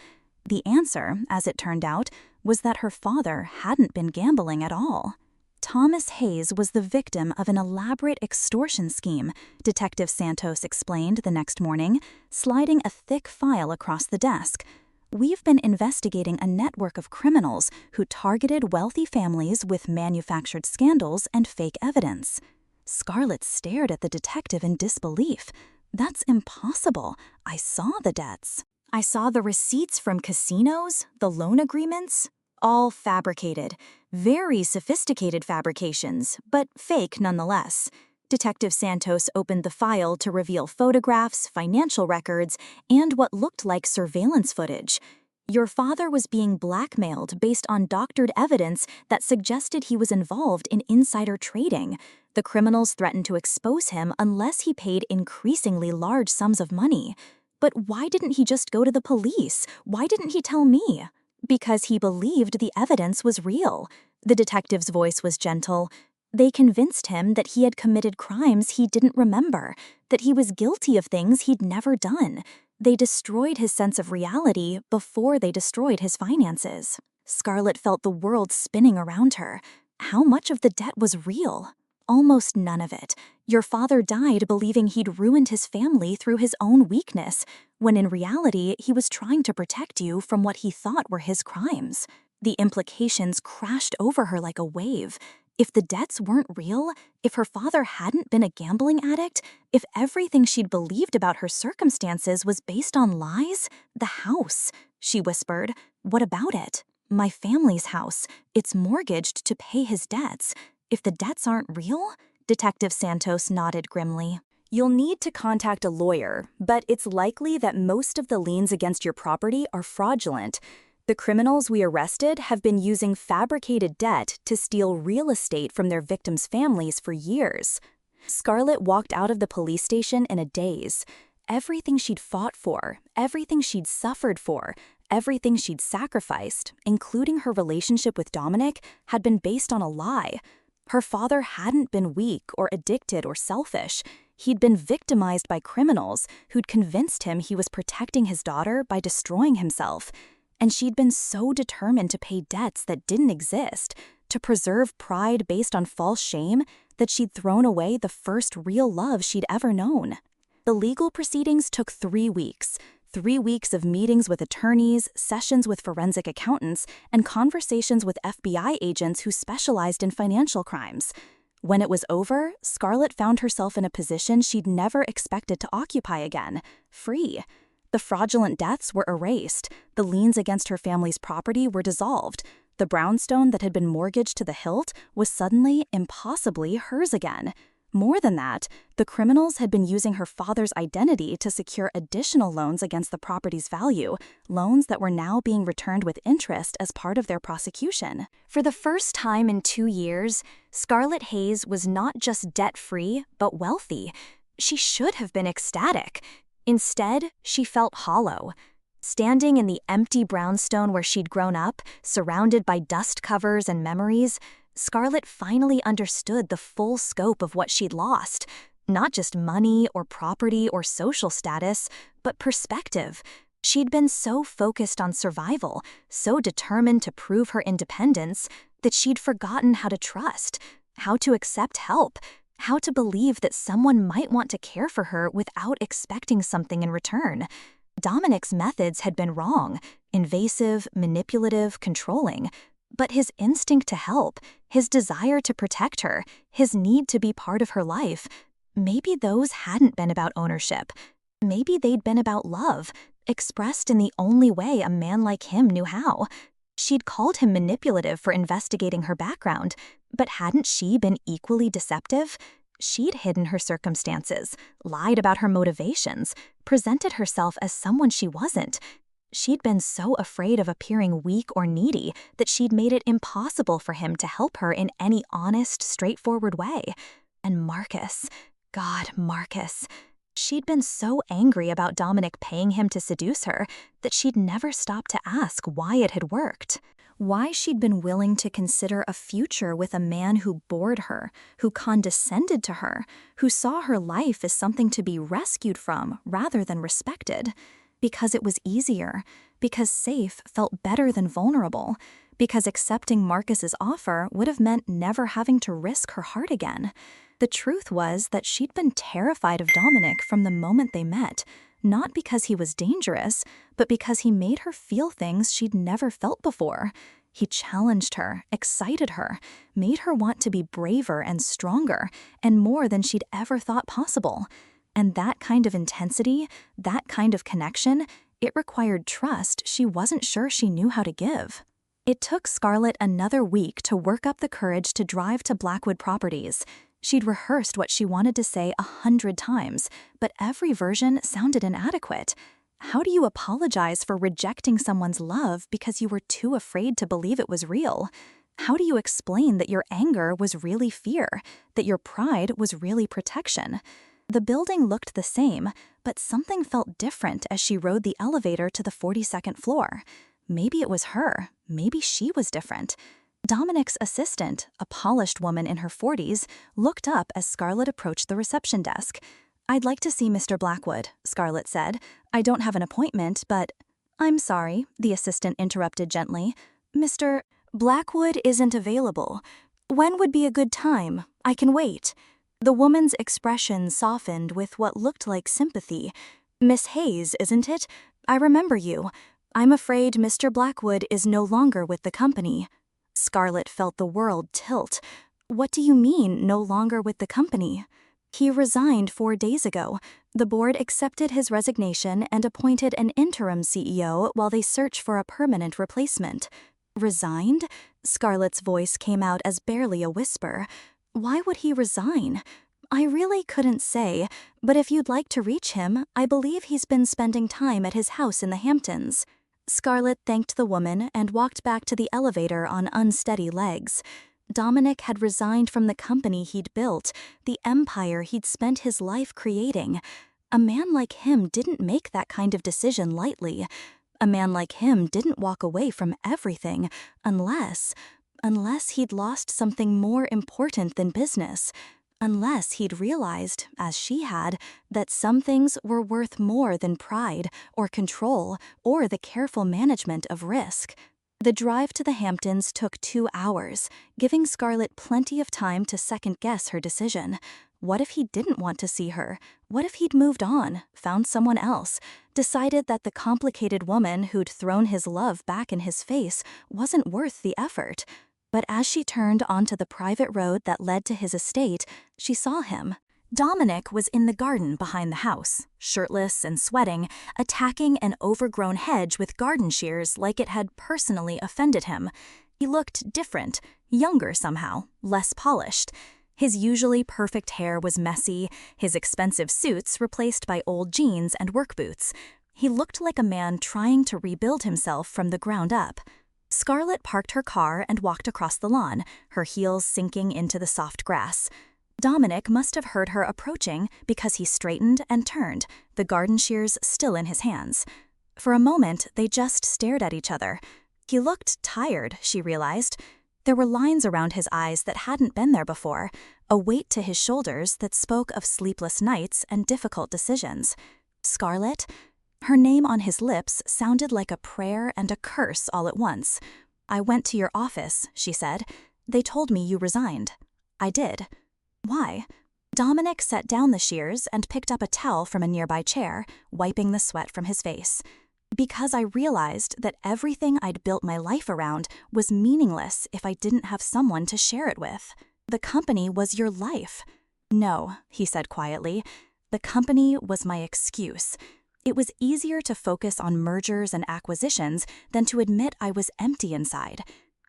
The answer, as it turned out, was that her father hadn't been gambling at all. Thomas Hayes was the victim of an elaborate extortion scheme, Detective Santos explained the next morning, sliding a thick file across the desk. "We've been investigating a network of criminals who targeted wealthy families with manufactured scandals and fake evidence." Scarlett stared at the detective in disbelief. "That's impossible. I saw the debts. I saw the receipts from casinos, the loan agreements. All fabricated. Very sophisticated fabrications, but fake nonetheless." Detective Santos opened the file to reveal photographs, financial records, and what looked like surveillance footage. "Your father was being blackmailed based on doctored evidence that suggested he was involved in insider trading. The criminals threatened to expose him unless he paid increasingly large sums of money. But why didn't he just go to the police? Why didn't he tell me?" "Because he believed the evidence was real." The detective's voice was gentle. "They convinced him that he had committed crimes he didn't remember, that he was guilty of things he'd never done. They destroyed his sense of reality before they destroyed his finances." Scarlett felt the world spinning around her. How much of the debt was real? Almost none of it. Your father died believing he'd ruined his family through his own weakness, when in reality he was trying to protect you from what he thought were his crimes. The implications crashed over her like a wave. If the debts weren't real, if her father hadn't been a gambling addict, if everything she'd believed about her circumstances was based on lies, "The house," she whispered. "What about it? My family's house. It's mortgaged to pay his debts. If the debts aren't real?" Detective Santos nodded grimly. "You'll need to contact a lawyer, but it's likely that most of the liens against your property are fraudulent. The criminals we arrested have been using fabricated debt to steal real estate from their victims' families for years." Scarlett walked out of the police station in a daze. everything she'd fought for, everything she'd suffered for, everything she'd sacrificed, including her relationship with Dominic, had been based on a lie. Her father hadn't been weak or addicted or selfish. He'd been victimized by criminals who'd convinced him he was protecting his daughter by destroying himself. And she'd been so determined to pay debts that didn't exist, to preserve pride based on false shame, that she'd thrown away the first real love she'd ever known. The legal proceedings took 3 weeks. 3 weeks of meetings with attorneys, sessions with forensic accountants, and conversations with FBI agents who specialized in financial crimes. When it was over, Scarlett found herself in a position she'd never expected to occupy again, free. The fraudulent debts were erased, the liens against her family's property were dissolved, the brownstone that had been mortgaged to the hilt was suddenly, impossibly, hers again. More than that, the criminals had been using her father's identity to secure additional loans against the property's value, loans that were now being returned with interest as part of their prosecution. For the first time in 2 years, Scarlett Hayes was not just debt-free, but wealthy. She should have been ecstatic. Instead, she felt hollow. Standing in the empty brownstone where she'd grown up, surrounded by dust covers and memories, Scarlett finally understood the full scope of what she'd lost. Not just money or property or social status, but perspective. She'd been so focused on survival, so determined to prove her independence, that she'd forgotten how to trust, how to accept help, how to believe that someone might want to care for her without expecting something in return. Dominic's methods had been wrong, invasive, manipulative, controlling. But his instinct to help, his desire to protect her, his need to be part of her life, maybe those hadn't been about ownership. Maybe they'd been about love, expressed in the only way a man like him knew how. She'd called him manipulative for investigating her background, but hadn't she been equally deceptive? She'd hidden her circumstances, lied about her motivations, presented herself as someone she wasn't. She'd been so afraid of appearing weak or needy that she'd made it impossible for him to help her in any honest, straightforward way. And Marcus, God, Marcus. She'd been so angry about Dominic paying him to seduce her that she'd never stopped to ask why it had worked. Why she'd been willing to consider a future with a man who bored her, who condescended to her, who saw her life as something to be rescued from rather than respected. Because it was easier, because safe felt better than vulnerable, because accepting Marcus's offer would have meant never having to risk her heart again. The truth was that she'd been terrified of Dominic from the moment they met, not because he was dangerous, but because he made her feel things she'd never felt before. He challenged her, excited her, made her want to be braver and stronger, and more than she'd ever thought possible. And that kind of intensity, that kind of connection, it required trust she wasn't sure she knew how to give. It took Scarlett another week to work up the courage to drive to Blackwood Properties. She'd rehearsed what she wanted to say 100 times, but every version sounded inadequate. How do you apologize for rejecting someone's love because you were too afraid to believe it was real? How do you explain that your anger was really fear, that your pride was really protection? The building looked the same, but something felt different as she rode the elevator to the 42nd floor. Maybe it was her. Maybe she was different. Dominic's assistant, a polished woman in her 40s, looked up as Scarlett approached the reception desk. "I'd like to see Mr. Blackwood," Scarlett said. "I don't have an appointment, but—" "I'm sorry," the assistant interrupted gently. "Mr. Blackwood isn't available. When would be a good time? I can wait." The woman's expression softened with what looked like sympathy. "Miss Hayes, isn't it? I remember you. I'm afraid Mr. Blackwood is no longer with the company." Scarlett felt the world tilt. "What do you mean, no longer with the company?" "He resigned 4 days ago. The board accepted his resignation and appointed an interim CEO while they search for a permanent replacement." "Resigned?" Scarlett's voice came out as barely a whisper. "Why would he resign?" "I really couldn't say, but if you'd like to reach him, I believe he's been spending time at his house in the Hamptons." Scarlett thanked the woman and walked back to the elevator on unsteady legs. Dominic had resigned from the company he'd built, the empire he'd spent his life creating. A man like him didn't make that kind of decision lightly. A man like him didn't walk away from everything unless he'd lost something more important than business. Unless he'd realized, as she had, that some things were worth more than pride or control or the careful management of risk. The drive to the Hamptons took 2 hours, giving Scarlett plenty of time to second-guess her decision. What if he didn't want to see her? What if he'd moved on, found someone else, decided that the complicated woman who'd thrown his love back in his face wasn't worth the effort? But as she turned onto the private road that led to his estate, she saw him. Dominic was in the garden behind the house, shirtless and sweating, attacking an overgrown hedge with garden shears like it had personally offended him. He looked different, younger somehow, less polished. His usually perfect hair was messy, his expensive suits replaced by old jeans and work boots. He looked like a man trying to rebuild himself from the ground up. Scarlett parked her car and walked across the lawn, her heels sinking into the soft grass. Dominic must have heard her approaching because he straightened and turned, the garden shears still in his hands. For a moment, they just stared at each other. He looked tired, she realized. There were lines around his eyes that hadn't been there before, a weight to his shoulders that spoke of sleepless nights and difficult decisions. Scarlett? Her name on his lips sounded like a prayer and a curse all at once. "I went to your office," she said. "They told me you resigned." "I did." "Why?" Dominic set down the shears and picked up a towel from a nearby chair, wiping the sweat from his face. "Because I realized that everything I'd built my life around was meaningless if I didn't have someone to share it with. The company was your life." "No," he said quietly. "The company was my excuse." It was easier to focus on mergers and acquisitions than to admit I was empty inside.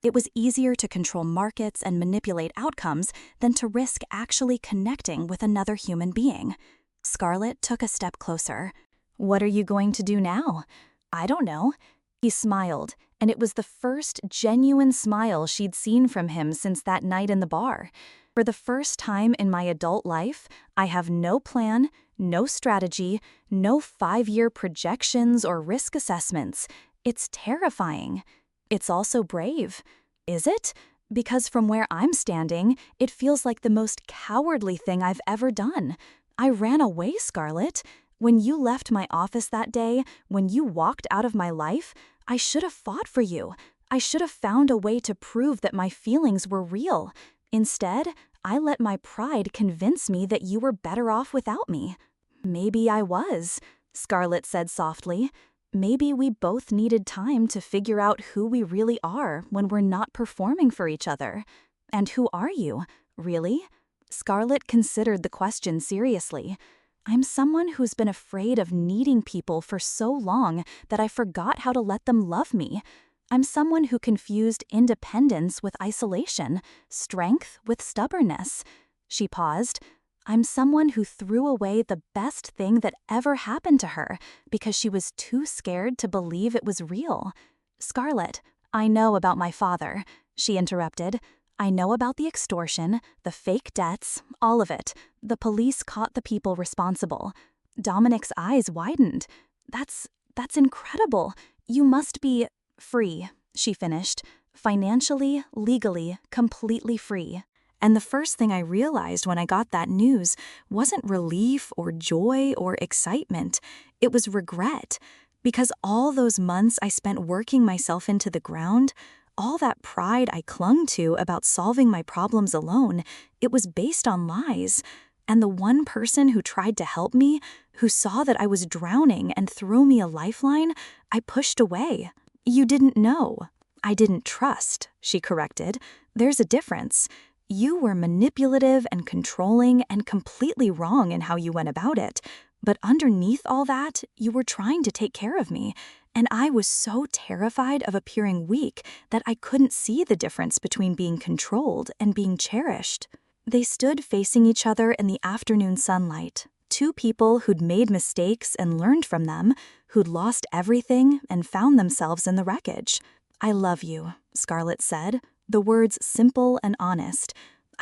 It was easier to control markets and manipulate outcomes than to risk actually connecting with another human being. Scarlett took a step closer. "What are you going to do now?" "I don't know." He smiled, and it was the first genuine smile she'd seen from him since that night in the bar. "For the first time in my adult life, I have no plan, no strategy, no 5-year projections or risk assessments. It's terrifying. It's also brave." "Is it?" "Because from where I'm standing, it feels like the most cowardly thing I've ever done. I ran away, Scarlett. When you left my office that day, when you walked out of my life, I should have fought for you. I should have found a way to prove that my feelings were real. Instead, I let my pride convince me that you were better off without me." "Maybe I was," Scarlett said softly. "Maybe we both needed time to figure out who we really are when we're not performing for each other." "And who are you, really?" Scarlett considered the question seriously. "I'm someone who's been afraid of needing people for so long that I forgot how to let them love me. I'm someone who confused independence with isolation, strength with stubbornness." She paused. "I'm someone who threw away the best thing that ever happened to her because she was too scared to believe it was real." "Scarlett, I know about my father," she interrupted. "I know about the extortion, the fake debts, all of it. The police caught the people responsible." Dominic's eyes widened. That's incredible. You must be free," she finished. "Financially, legally, completely free." And the first thing I realized when I got that news wasn't relief or joy or excitement. It was regret. Because all those months I spent working myself into the ground, all that pride I clung to about solving my problems alone, it was based on lies. And the one person who tried to help me, who saw that I was drowning and threw me a lifeline, I pushed away. "You didn't know." "I didn't trust," she corrected. "There's a difference. You were manipulative and controlling and completely wrong in how you went about it. But underneath all that, you were trying to take care of me. And I was so terrified of appearing weak that I couldn't see the difference between being controlled and being cherished." They stood facing each other in the afternoon sunlight. Two people who'd made mistakes and learned from them, who'd lost everything and found themselves in the wreckage. "I love you," Scarlett said, the words simple and honest.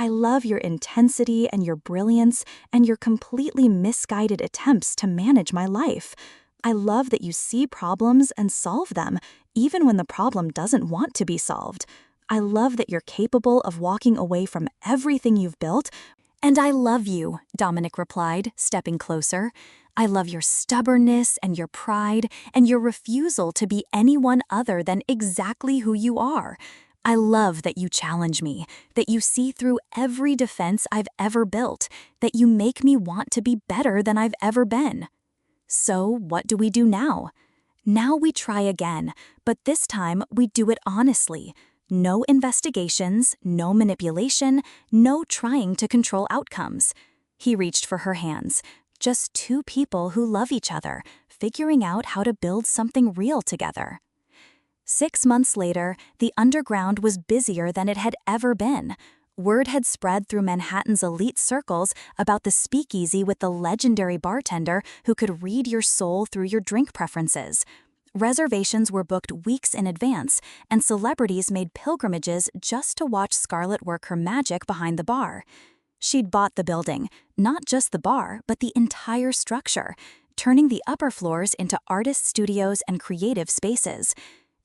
I love your intensity and your brilliance and your completely misguided attempts to manage my life. I love that you see problems and solve them, even when the problem doesn't want to be solved. I love that you're capable of walking away from everything you've built. And I love you, Dominic replied, stepping closer. I love your stubbornness and your pride and your refusal to be anyone other than exactly who you are. I love that you challenge me, that you see through every defense I've ever built, that you make me want to be better than I've ever been. So what do we do now? Now we try again, but this time we do it honestly. No investigations, no manipulation, no trying to control outcomes. He reached for her hands. Just two people who love each other, figuring out how to build something real together. 6 months later, the underground was busier than it had ever been. Word had spread through Manhattan's elite circles about the speakeasy with the legendary bartender who could read your soul through your drink preferences. Reservations were booked weeks in advance, and celebrities made pilgrimages just to watch Scarlett work her magic behind the bar. She'd bought the building, not just the bar, but the entire structure, turning the upper floors into artist studios and creative spaces.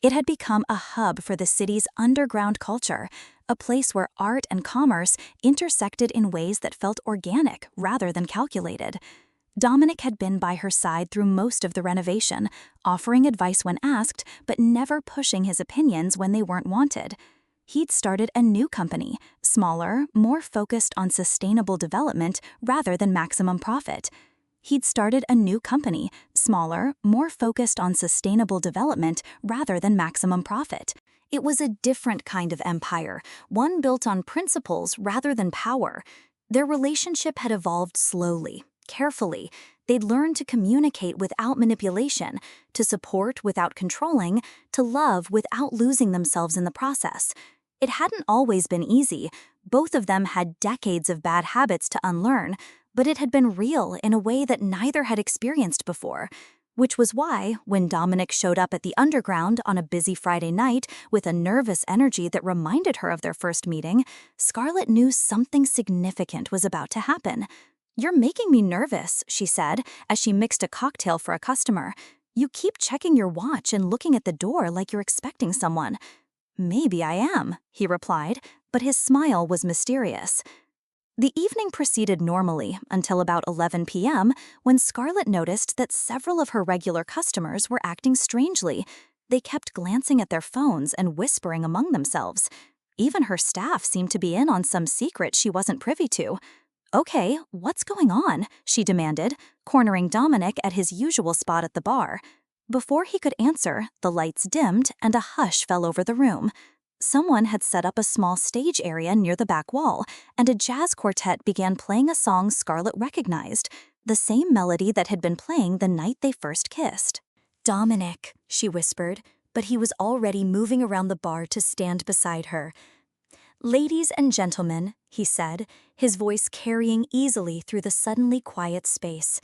It had become a hub for the city's underground culture, a place where art and commerce intersected in ways that felt organic rather than calculated. Dominic had been by her side through most of the renovation, offering advice when asked, but never pushing his opinions when they weren't wanted. He'd started a new company, smaller, more focused on sustainable development rather than maximum profit. It was a different kind of empire, one built on principles rather than power. Their relationship had evolved slowly, carefully. They'd learned to communicate without manipulation, to support without controlling, to love without losing themselves in the process. It hadn't always been easy. Both of them had decades of bad habits to unlearn, but it had been real in a way that neither had experienced before. Which was why, when Dominic showed up at the underground on a busy Friday night with a nervous energy that reminded her of their first meeting, Scarlett knew something significant was about to happen. "You're making me nervous," she said, as she mixed a cocktail for a customer. "You keep checking your watch and looking at the door like you're expecting someone." "Maybe I am," he replied, but his smile was mysterious. The evening proceeded normally until about 11 p.m. when Scarlett noticed that several of her regular customers were acting strangely. They kept glancing at their phones and whispering among themselves. Even her staff seemed to be in on some secret she wasn't privy to. "Okay, what's going on?" she demanded, cornering Dominic at his usual spot at the bar. Before he could answer, the lights dimmed and a hush fell over the room. Someone had set up a small stage area near the back wall, and a jazz quartet began playing a song Scarlett recognized, the same melody that had been playing the night they first kissed. "Dominic," she whispered, but he was already moving around the bar to stand beside her. "Ladies and gentlemen," he said, his voice carrying easily through the suddenly quiet space.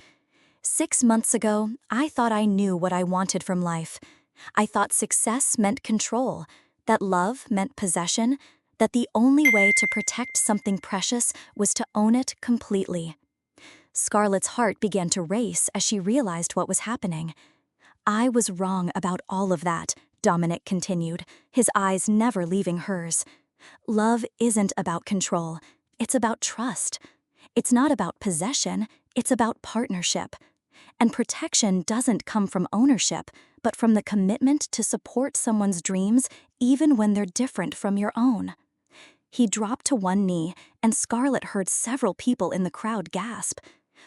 6 months ago, I thought I knew what I wanted from life. I thought success meant control, that love meant possession, that the only way to protect something precious was to own it completely." Scarlett's heart began to race as she realized what was happening. "I was wrong about all of that," Dominic continued, his eyes never leaving hers. "Love isn't about control. It's about trust. It's not about possession. It's about partnership. And protection doesn't come from ownership, but from the commitment to support someone's dreams even when they're different from your own." He dropped to one knee, and Scarlett heard several people in the crowd gasp.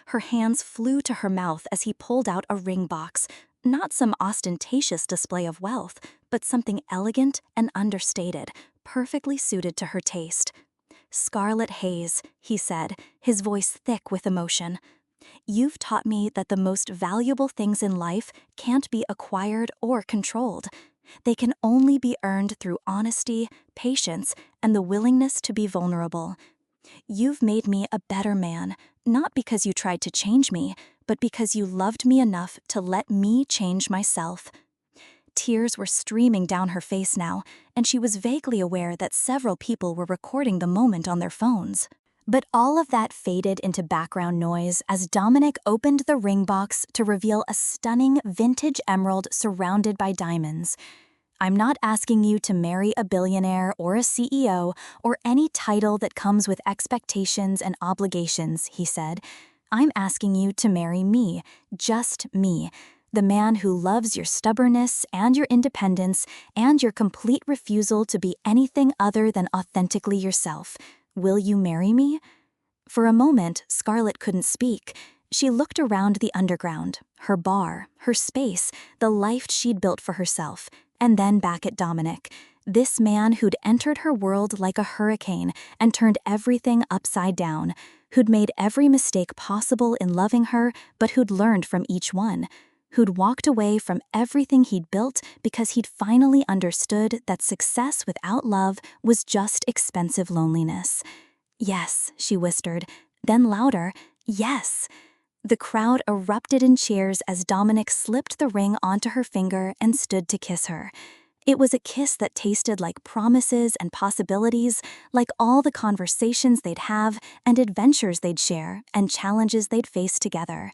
Her hands flew to her mouth as he pulled out a ring box, not some ostentatious display of wealth, but something elegant and understated, perfectly suited to her taste. "Scarlett Hayes," he said, his voice thick with emotion. "You've taught me that the most valuable things in life can't be acquired or controlled. They can only be earned through honesty, patience, and the willingness to be vulnerable. You've made me a better man, not because you tried to change me, but because you loved me enough to let me change myself." Tears were streaming down her face now, and she was vaguely aware that several people were recording the moment on their phones. But all of that faded into background noise as Dominic opened the ring box to reveal a stunning vintage emerald surrounded by diamonds. "I'm not asking you to marry a billionaire or a CEO or any title that comes with expectations and obligations," he said. "I'm asking you to marry me, just me, the man who loves your stubbornness and your independence and your complete refusal to be anything other than authentically yourself. Will you marry me?" For a moment, Scarlett couldn't speak. She looked around the underground, her bar, her space, the life she'd built for herself, and then back at Dominic, this man who'd entered her world like a hurricane and turned everything upside down, who'd made every mistake possible in loving her, but who'd learned from each one, who'd walked away from everything he'd built because he'd finally understood that success without love was just expensive loneliness. "Yes," she whispered, then louder, "yes." The crowd erupted in cheers as Dominic slipped the ring onto her finger and stood to kiss her. It was a kiss that tasted like promises and possibilities, like all the conversations they'd have and adventures they'd share and challenges they'd face together.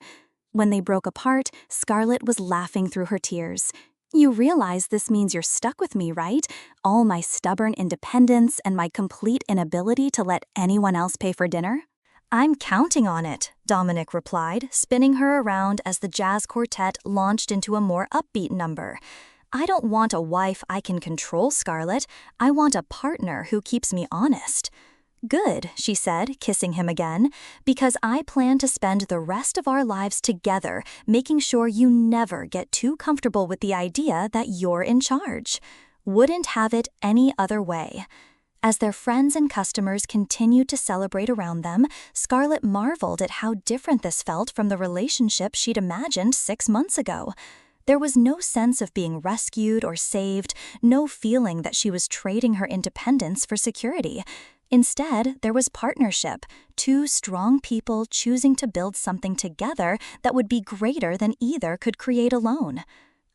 When they broke apart, Scarlett was laughing through her tears. "You realize this means you're stuck with me, right? All my stubborn independence and my complete inability to let anyone else pay for dinner?" "I'm counting on it," Dominic replied, spinning her around as the jazz quartet launched into a more upbeat number. "I don't want a wife I can control, Scarlett. I want a partner who keeps me honest." "Good," she said, kissing him again, "because I plan to spend the rest of our lives together, making sure you never get too comfortable with the idea that you're in charge. Wouldn't have it any other way." As their friends and customers continued to celebrate around them, Scarlett marveled at how different this felt from the relationship she'd imagined 6 months ago. There was no sense of being rescued or saved, no feeling that she was trading her independence for security. Instead, there was partnership, two strong people choosing to build something together that would be greater than either could create alone.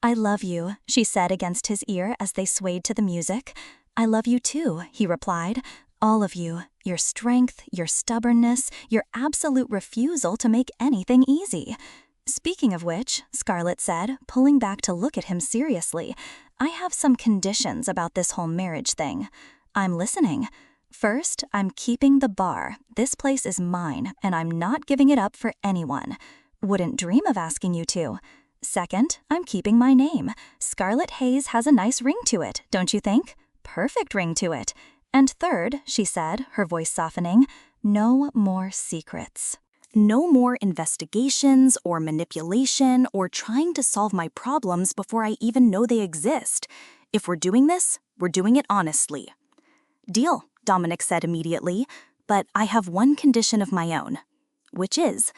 "I love you," she said against his ear as they swayed to the music. "I love you too," he replied. "All of you, your strength, your stubbornness, your absolute refusal to make anything easy." "Speaking of which," Scarlett said, pulling back to look at him seriously, "I have some conditions about this whole marriage thing." "I'm listening." "First, I'm keeping the bar. This place is mine, and I'm not giving it up for anyone. Wouldn't dream of asking you to. Second, I'm keeping my name. Scarlett Hayes has a nice ring to it, don't you think? Perfect ring to it. And third," she said, her voice softening, "no more secrets. No more investigations or manipulation or trying to solve my problems before I even know they exist. If we're doing this, we're doing it honestly." "Deal," Dominic said immediately, "but I have one condition of my own, which is,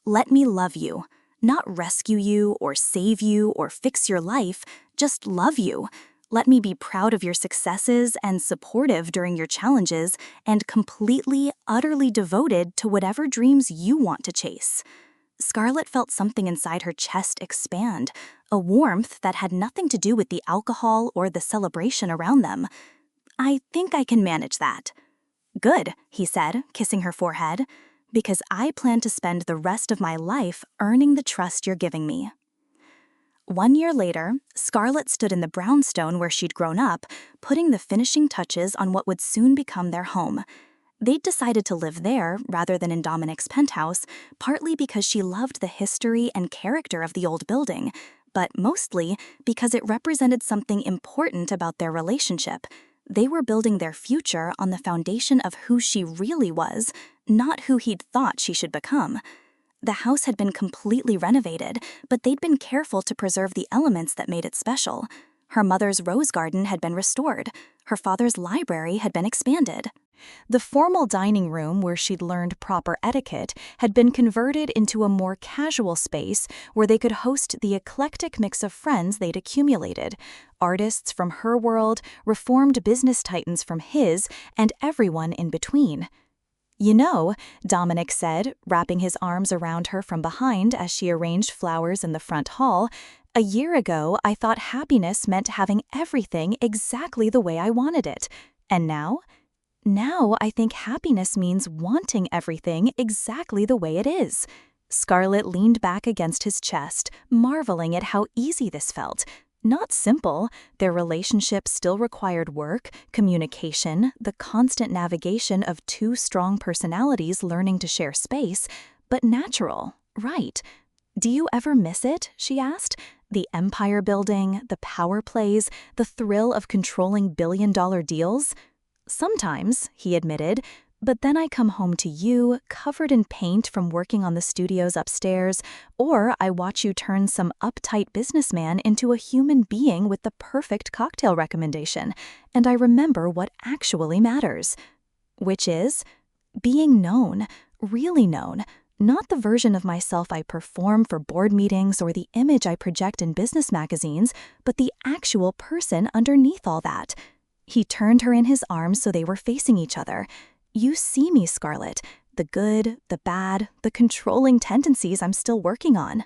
let me love you, not rescue you or save you or fix your life, just love you. Let me be proud of your successes and supportive during your challenges and completely, utterly devoted to whatever dreams you want to chase." Scarlett felt something inside her chest expand, a warmth that had nothing to do with the alcohol or the celebration around them. "I think I can manage that." "Good," he said, kissing her forehead, "because I plan to spend the rest of my life earning the trust you're giving me." 1 year later, Scarlett stood in the brownstone where she'd grown up, putting the finishing touches on what would soon become their home. They'd decided to live there rather than in Dominic's penthouse, partly because she loved the history and character of the old building, but mostly because it represented something important about their relationship. They were building their future on the foundation of who she really was, not who he'd thought she should become. The house had been completely renovated, but they'd been careful to preserve the elements that made it special. Her mother's rose garden had been restored. Her father's library had been expanded. The formal dining room where she'd learned proper etiquette had been converted into a more casual space where they could host the eclectic mix of friends they'd accumulated, artists from her world, reformed business titans from his, and everyone in between. "You know," Dominic said, wrapping his arms around her from behind as she arranged flowers in the front hall, A year ago, I thought happiness meant having everything exactly the way I wanted it. And now? Now I think happiness means wanting everything exactly the way it is. Scarlett leaned back against his chest, marveling at how easy this felt. Not simple. Their relationship still required work, communication, the constant navigation of two strong personalities learning to share space, but natural, right. Do you ever miss it? She asked. The empire building, the power plays, the thrill of controlling billion-dollar deals? Sometimes, he admitted, but then I come home to you, covered in paint from working on the studios upstairs, or I watch you turn some uptight businessman into a human being with the perfect cocktail recommendation, and I remember what actually matters. Which is being known, really known, not the version of myself I perform for board meetings or the image I project in business magazines, but the actual person underneath all that. He turned her in his arms so they were facing each other. You see me, Scarlett. The good, the bad, the controlling tendencies I'm still working on.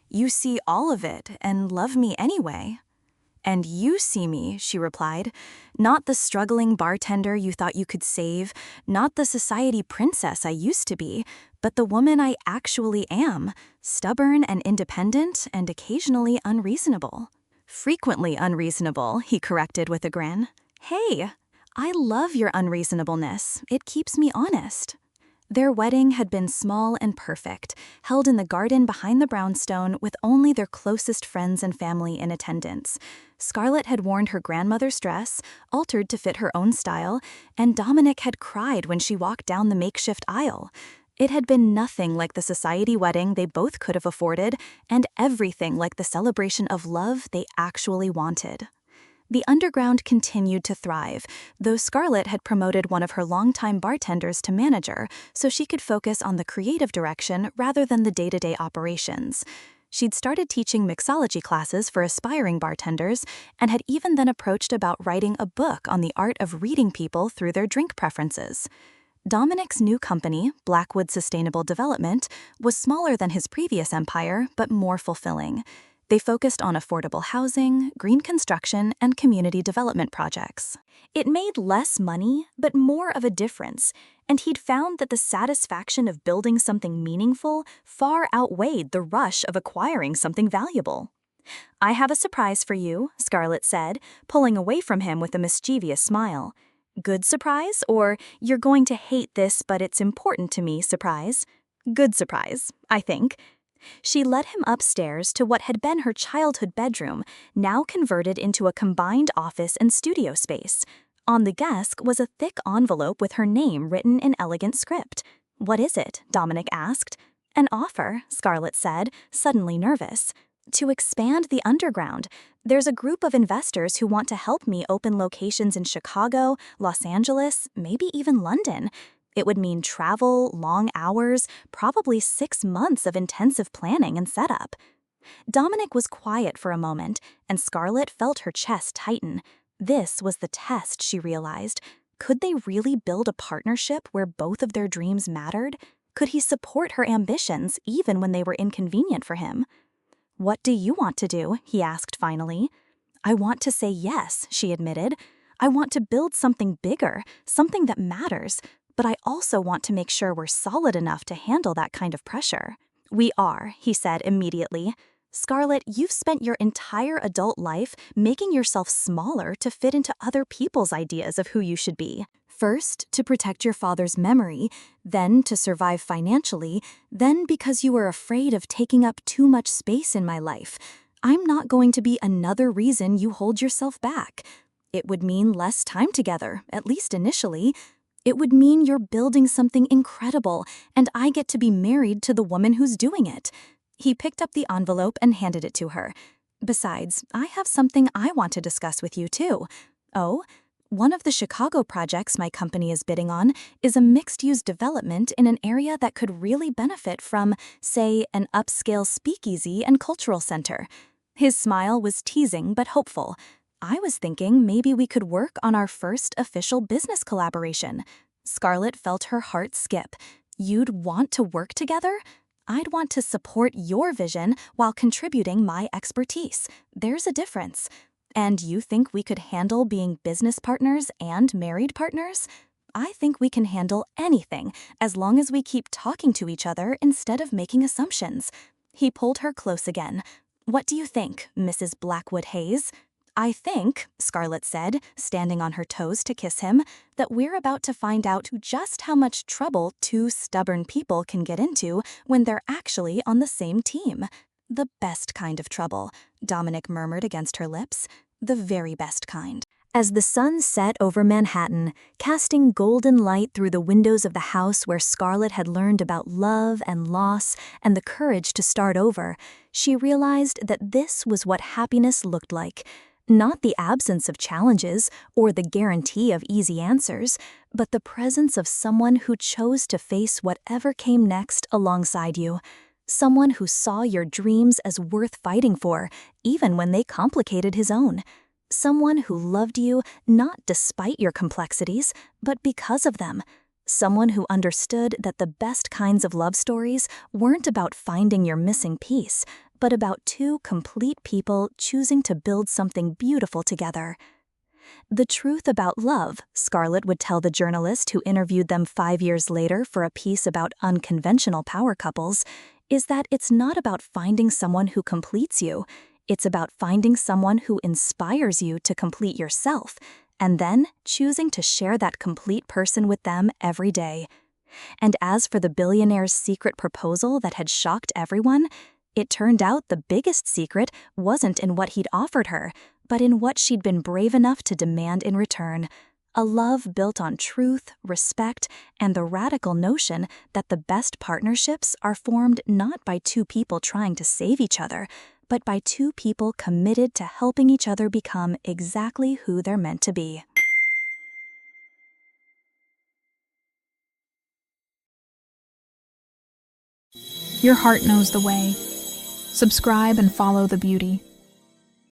You see all of it and love me anyway. And you see me, she replied. Not the struggling bartender you thought you could save, not the society princess I used to be, but the woman I actually am, stubborn and independent and occasionally unreasonable. Frequently unreasonable, he corrected with a grin. Hey, I love your unreasonableness. It keeps me honest. Their wedding had been small and perfect, held in the garden behind the brownstone with only their closest friends and family in attendance. Scarlett had worn her grandmother's dress, altered to fit her own style, and Dominic had cried when she walked down the makeshift aisle. It had been nothing like the society wedding they both could have afforded, and everything like the celebration of love they actually wanted. The underground continued to thrive, though Scarlett had promoted one of her longtime bartenders to manager so she could focus on the creative direction rather than the day-to-day operations. She'd started teaching mixology classes for aspiring bartenders and had even then approached about writing a book on the art of reading people through their drink preferences. Dominic's new company, Blackwood Sustainable Development, was smaller than his previous empire, but more fulfilling. They focused on affordable housing, green construction, and community development projects. It made less money, but more of a difference, and he'd found that the satisfaction of building something meaningful far outweighed the rush of acquiring something valuable. I have a surprise for you, Scarlett said, pulling away from him with a mischievous smile. Good surprise, or you're going to hate this but it's important to me surprise? Good surprise, I think. She led him upstairs to what had been her childhood bedroom, now converted into a combined office and studio space. On the desk was a thick envelope with her name written in elegant script. What is it? Dominic asked. An offer, Scarlett said, suddenly nervous. To expand the underground. There's a group of investors who want to help me open locations in Chicago, Los Angeles, maybe even London. It would mean travel, long hours, probably 6 months of intensive planning and setup. Dominic was quiet for a moment, and Scarlett felt her chest tighten. This was the test, she realized. Could they really build a partnership where both of their dreams mattered? Could he support her ambitions even when they were inconvenient for him? What do you want to do? He asked finally. I want to say yes, she admitted. I want to build something bigger, something that matters. But I also want to make sure we're solid enough to handle that kind of pressure. We are, he said immediately. Scarlett, you've spent your entire adult life making yourself smaller to fit into other people's ideas of who you should be. First, to protect your father's memory, then to survive financially, then because you were afraid of taking up too much space in my life. I'm not going to be another reason you hold yourself back. It would mean less time together, at least initially. It would mean you're building something incredible, and I get to be married to the woman who's doing it. He picked up the envelope and handed it to her. Besides, I have something I want to discuss with you, too. Oh, one of the Chicago projects my company is bidding on is a mixed-use development in an area that could really benefit from, say, an upscale speakeasy and cultural center. His smile was teasing but hopeful. I was thinking maybe we could work on our first official business collaboration. Scarlett felt her heart skip. You'd want to work together? I'd want to support your vision while contributing my expertise. There's a difference. And you think we could handle being business partners and married partners? I think we can handle anything as long as we keep talking to each other instead of making assumptions. He pulled her close again. What do you think, Mrs. Blackwood Hayes? I think, Scarlett said, standing on her toes to kiss him, that we're about to find out just how much trouble two stubborn people can get into when they're actually on the same team. The best kind of trouble, Dominic murmured against her lips. The very best kind. As the sun set over Manhattan, casting golden light through the windows of the house where Scarlett had learned about love and loss and the courage to start over, she realized that this was what happiness looked like. Not the absence of challenges or the guarantee of easy answers, but the presence of someone who chose to face whatever came next alongside you. Someone who saw your dreams as worth fighting for, even when they complicated his own. Someone who loved you not despite your complexities, but because of them. Someone who understood that the best kinds of love stories weren't about finding your missing piece, but about two complete people choosing to build something beautiful together. The truth about love, Scarlett would tell the journalist who interviewed them 5 years later for a piece about unconventional power couples, is that it's not about finding someone who completes you. It's about finding someone who inspires you to complete yourself, and then choosing to share that complete person with them every day. And as for the billionaire's secret proposal that had shocked everyone, it turned out the biggest secret wasn't in what he'd offered her, but in what she'd been brave enough to demand in return. A love built on truth, respect, and the radical notion that the best partnerships are formed not by two people trying to save each other, but by two people committed to helping each other become exactly who they're meant to be. Your heart knows the way. Subscribe and follow the beauty.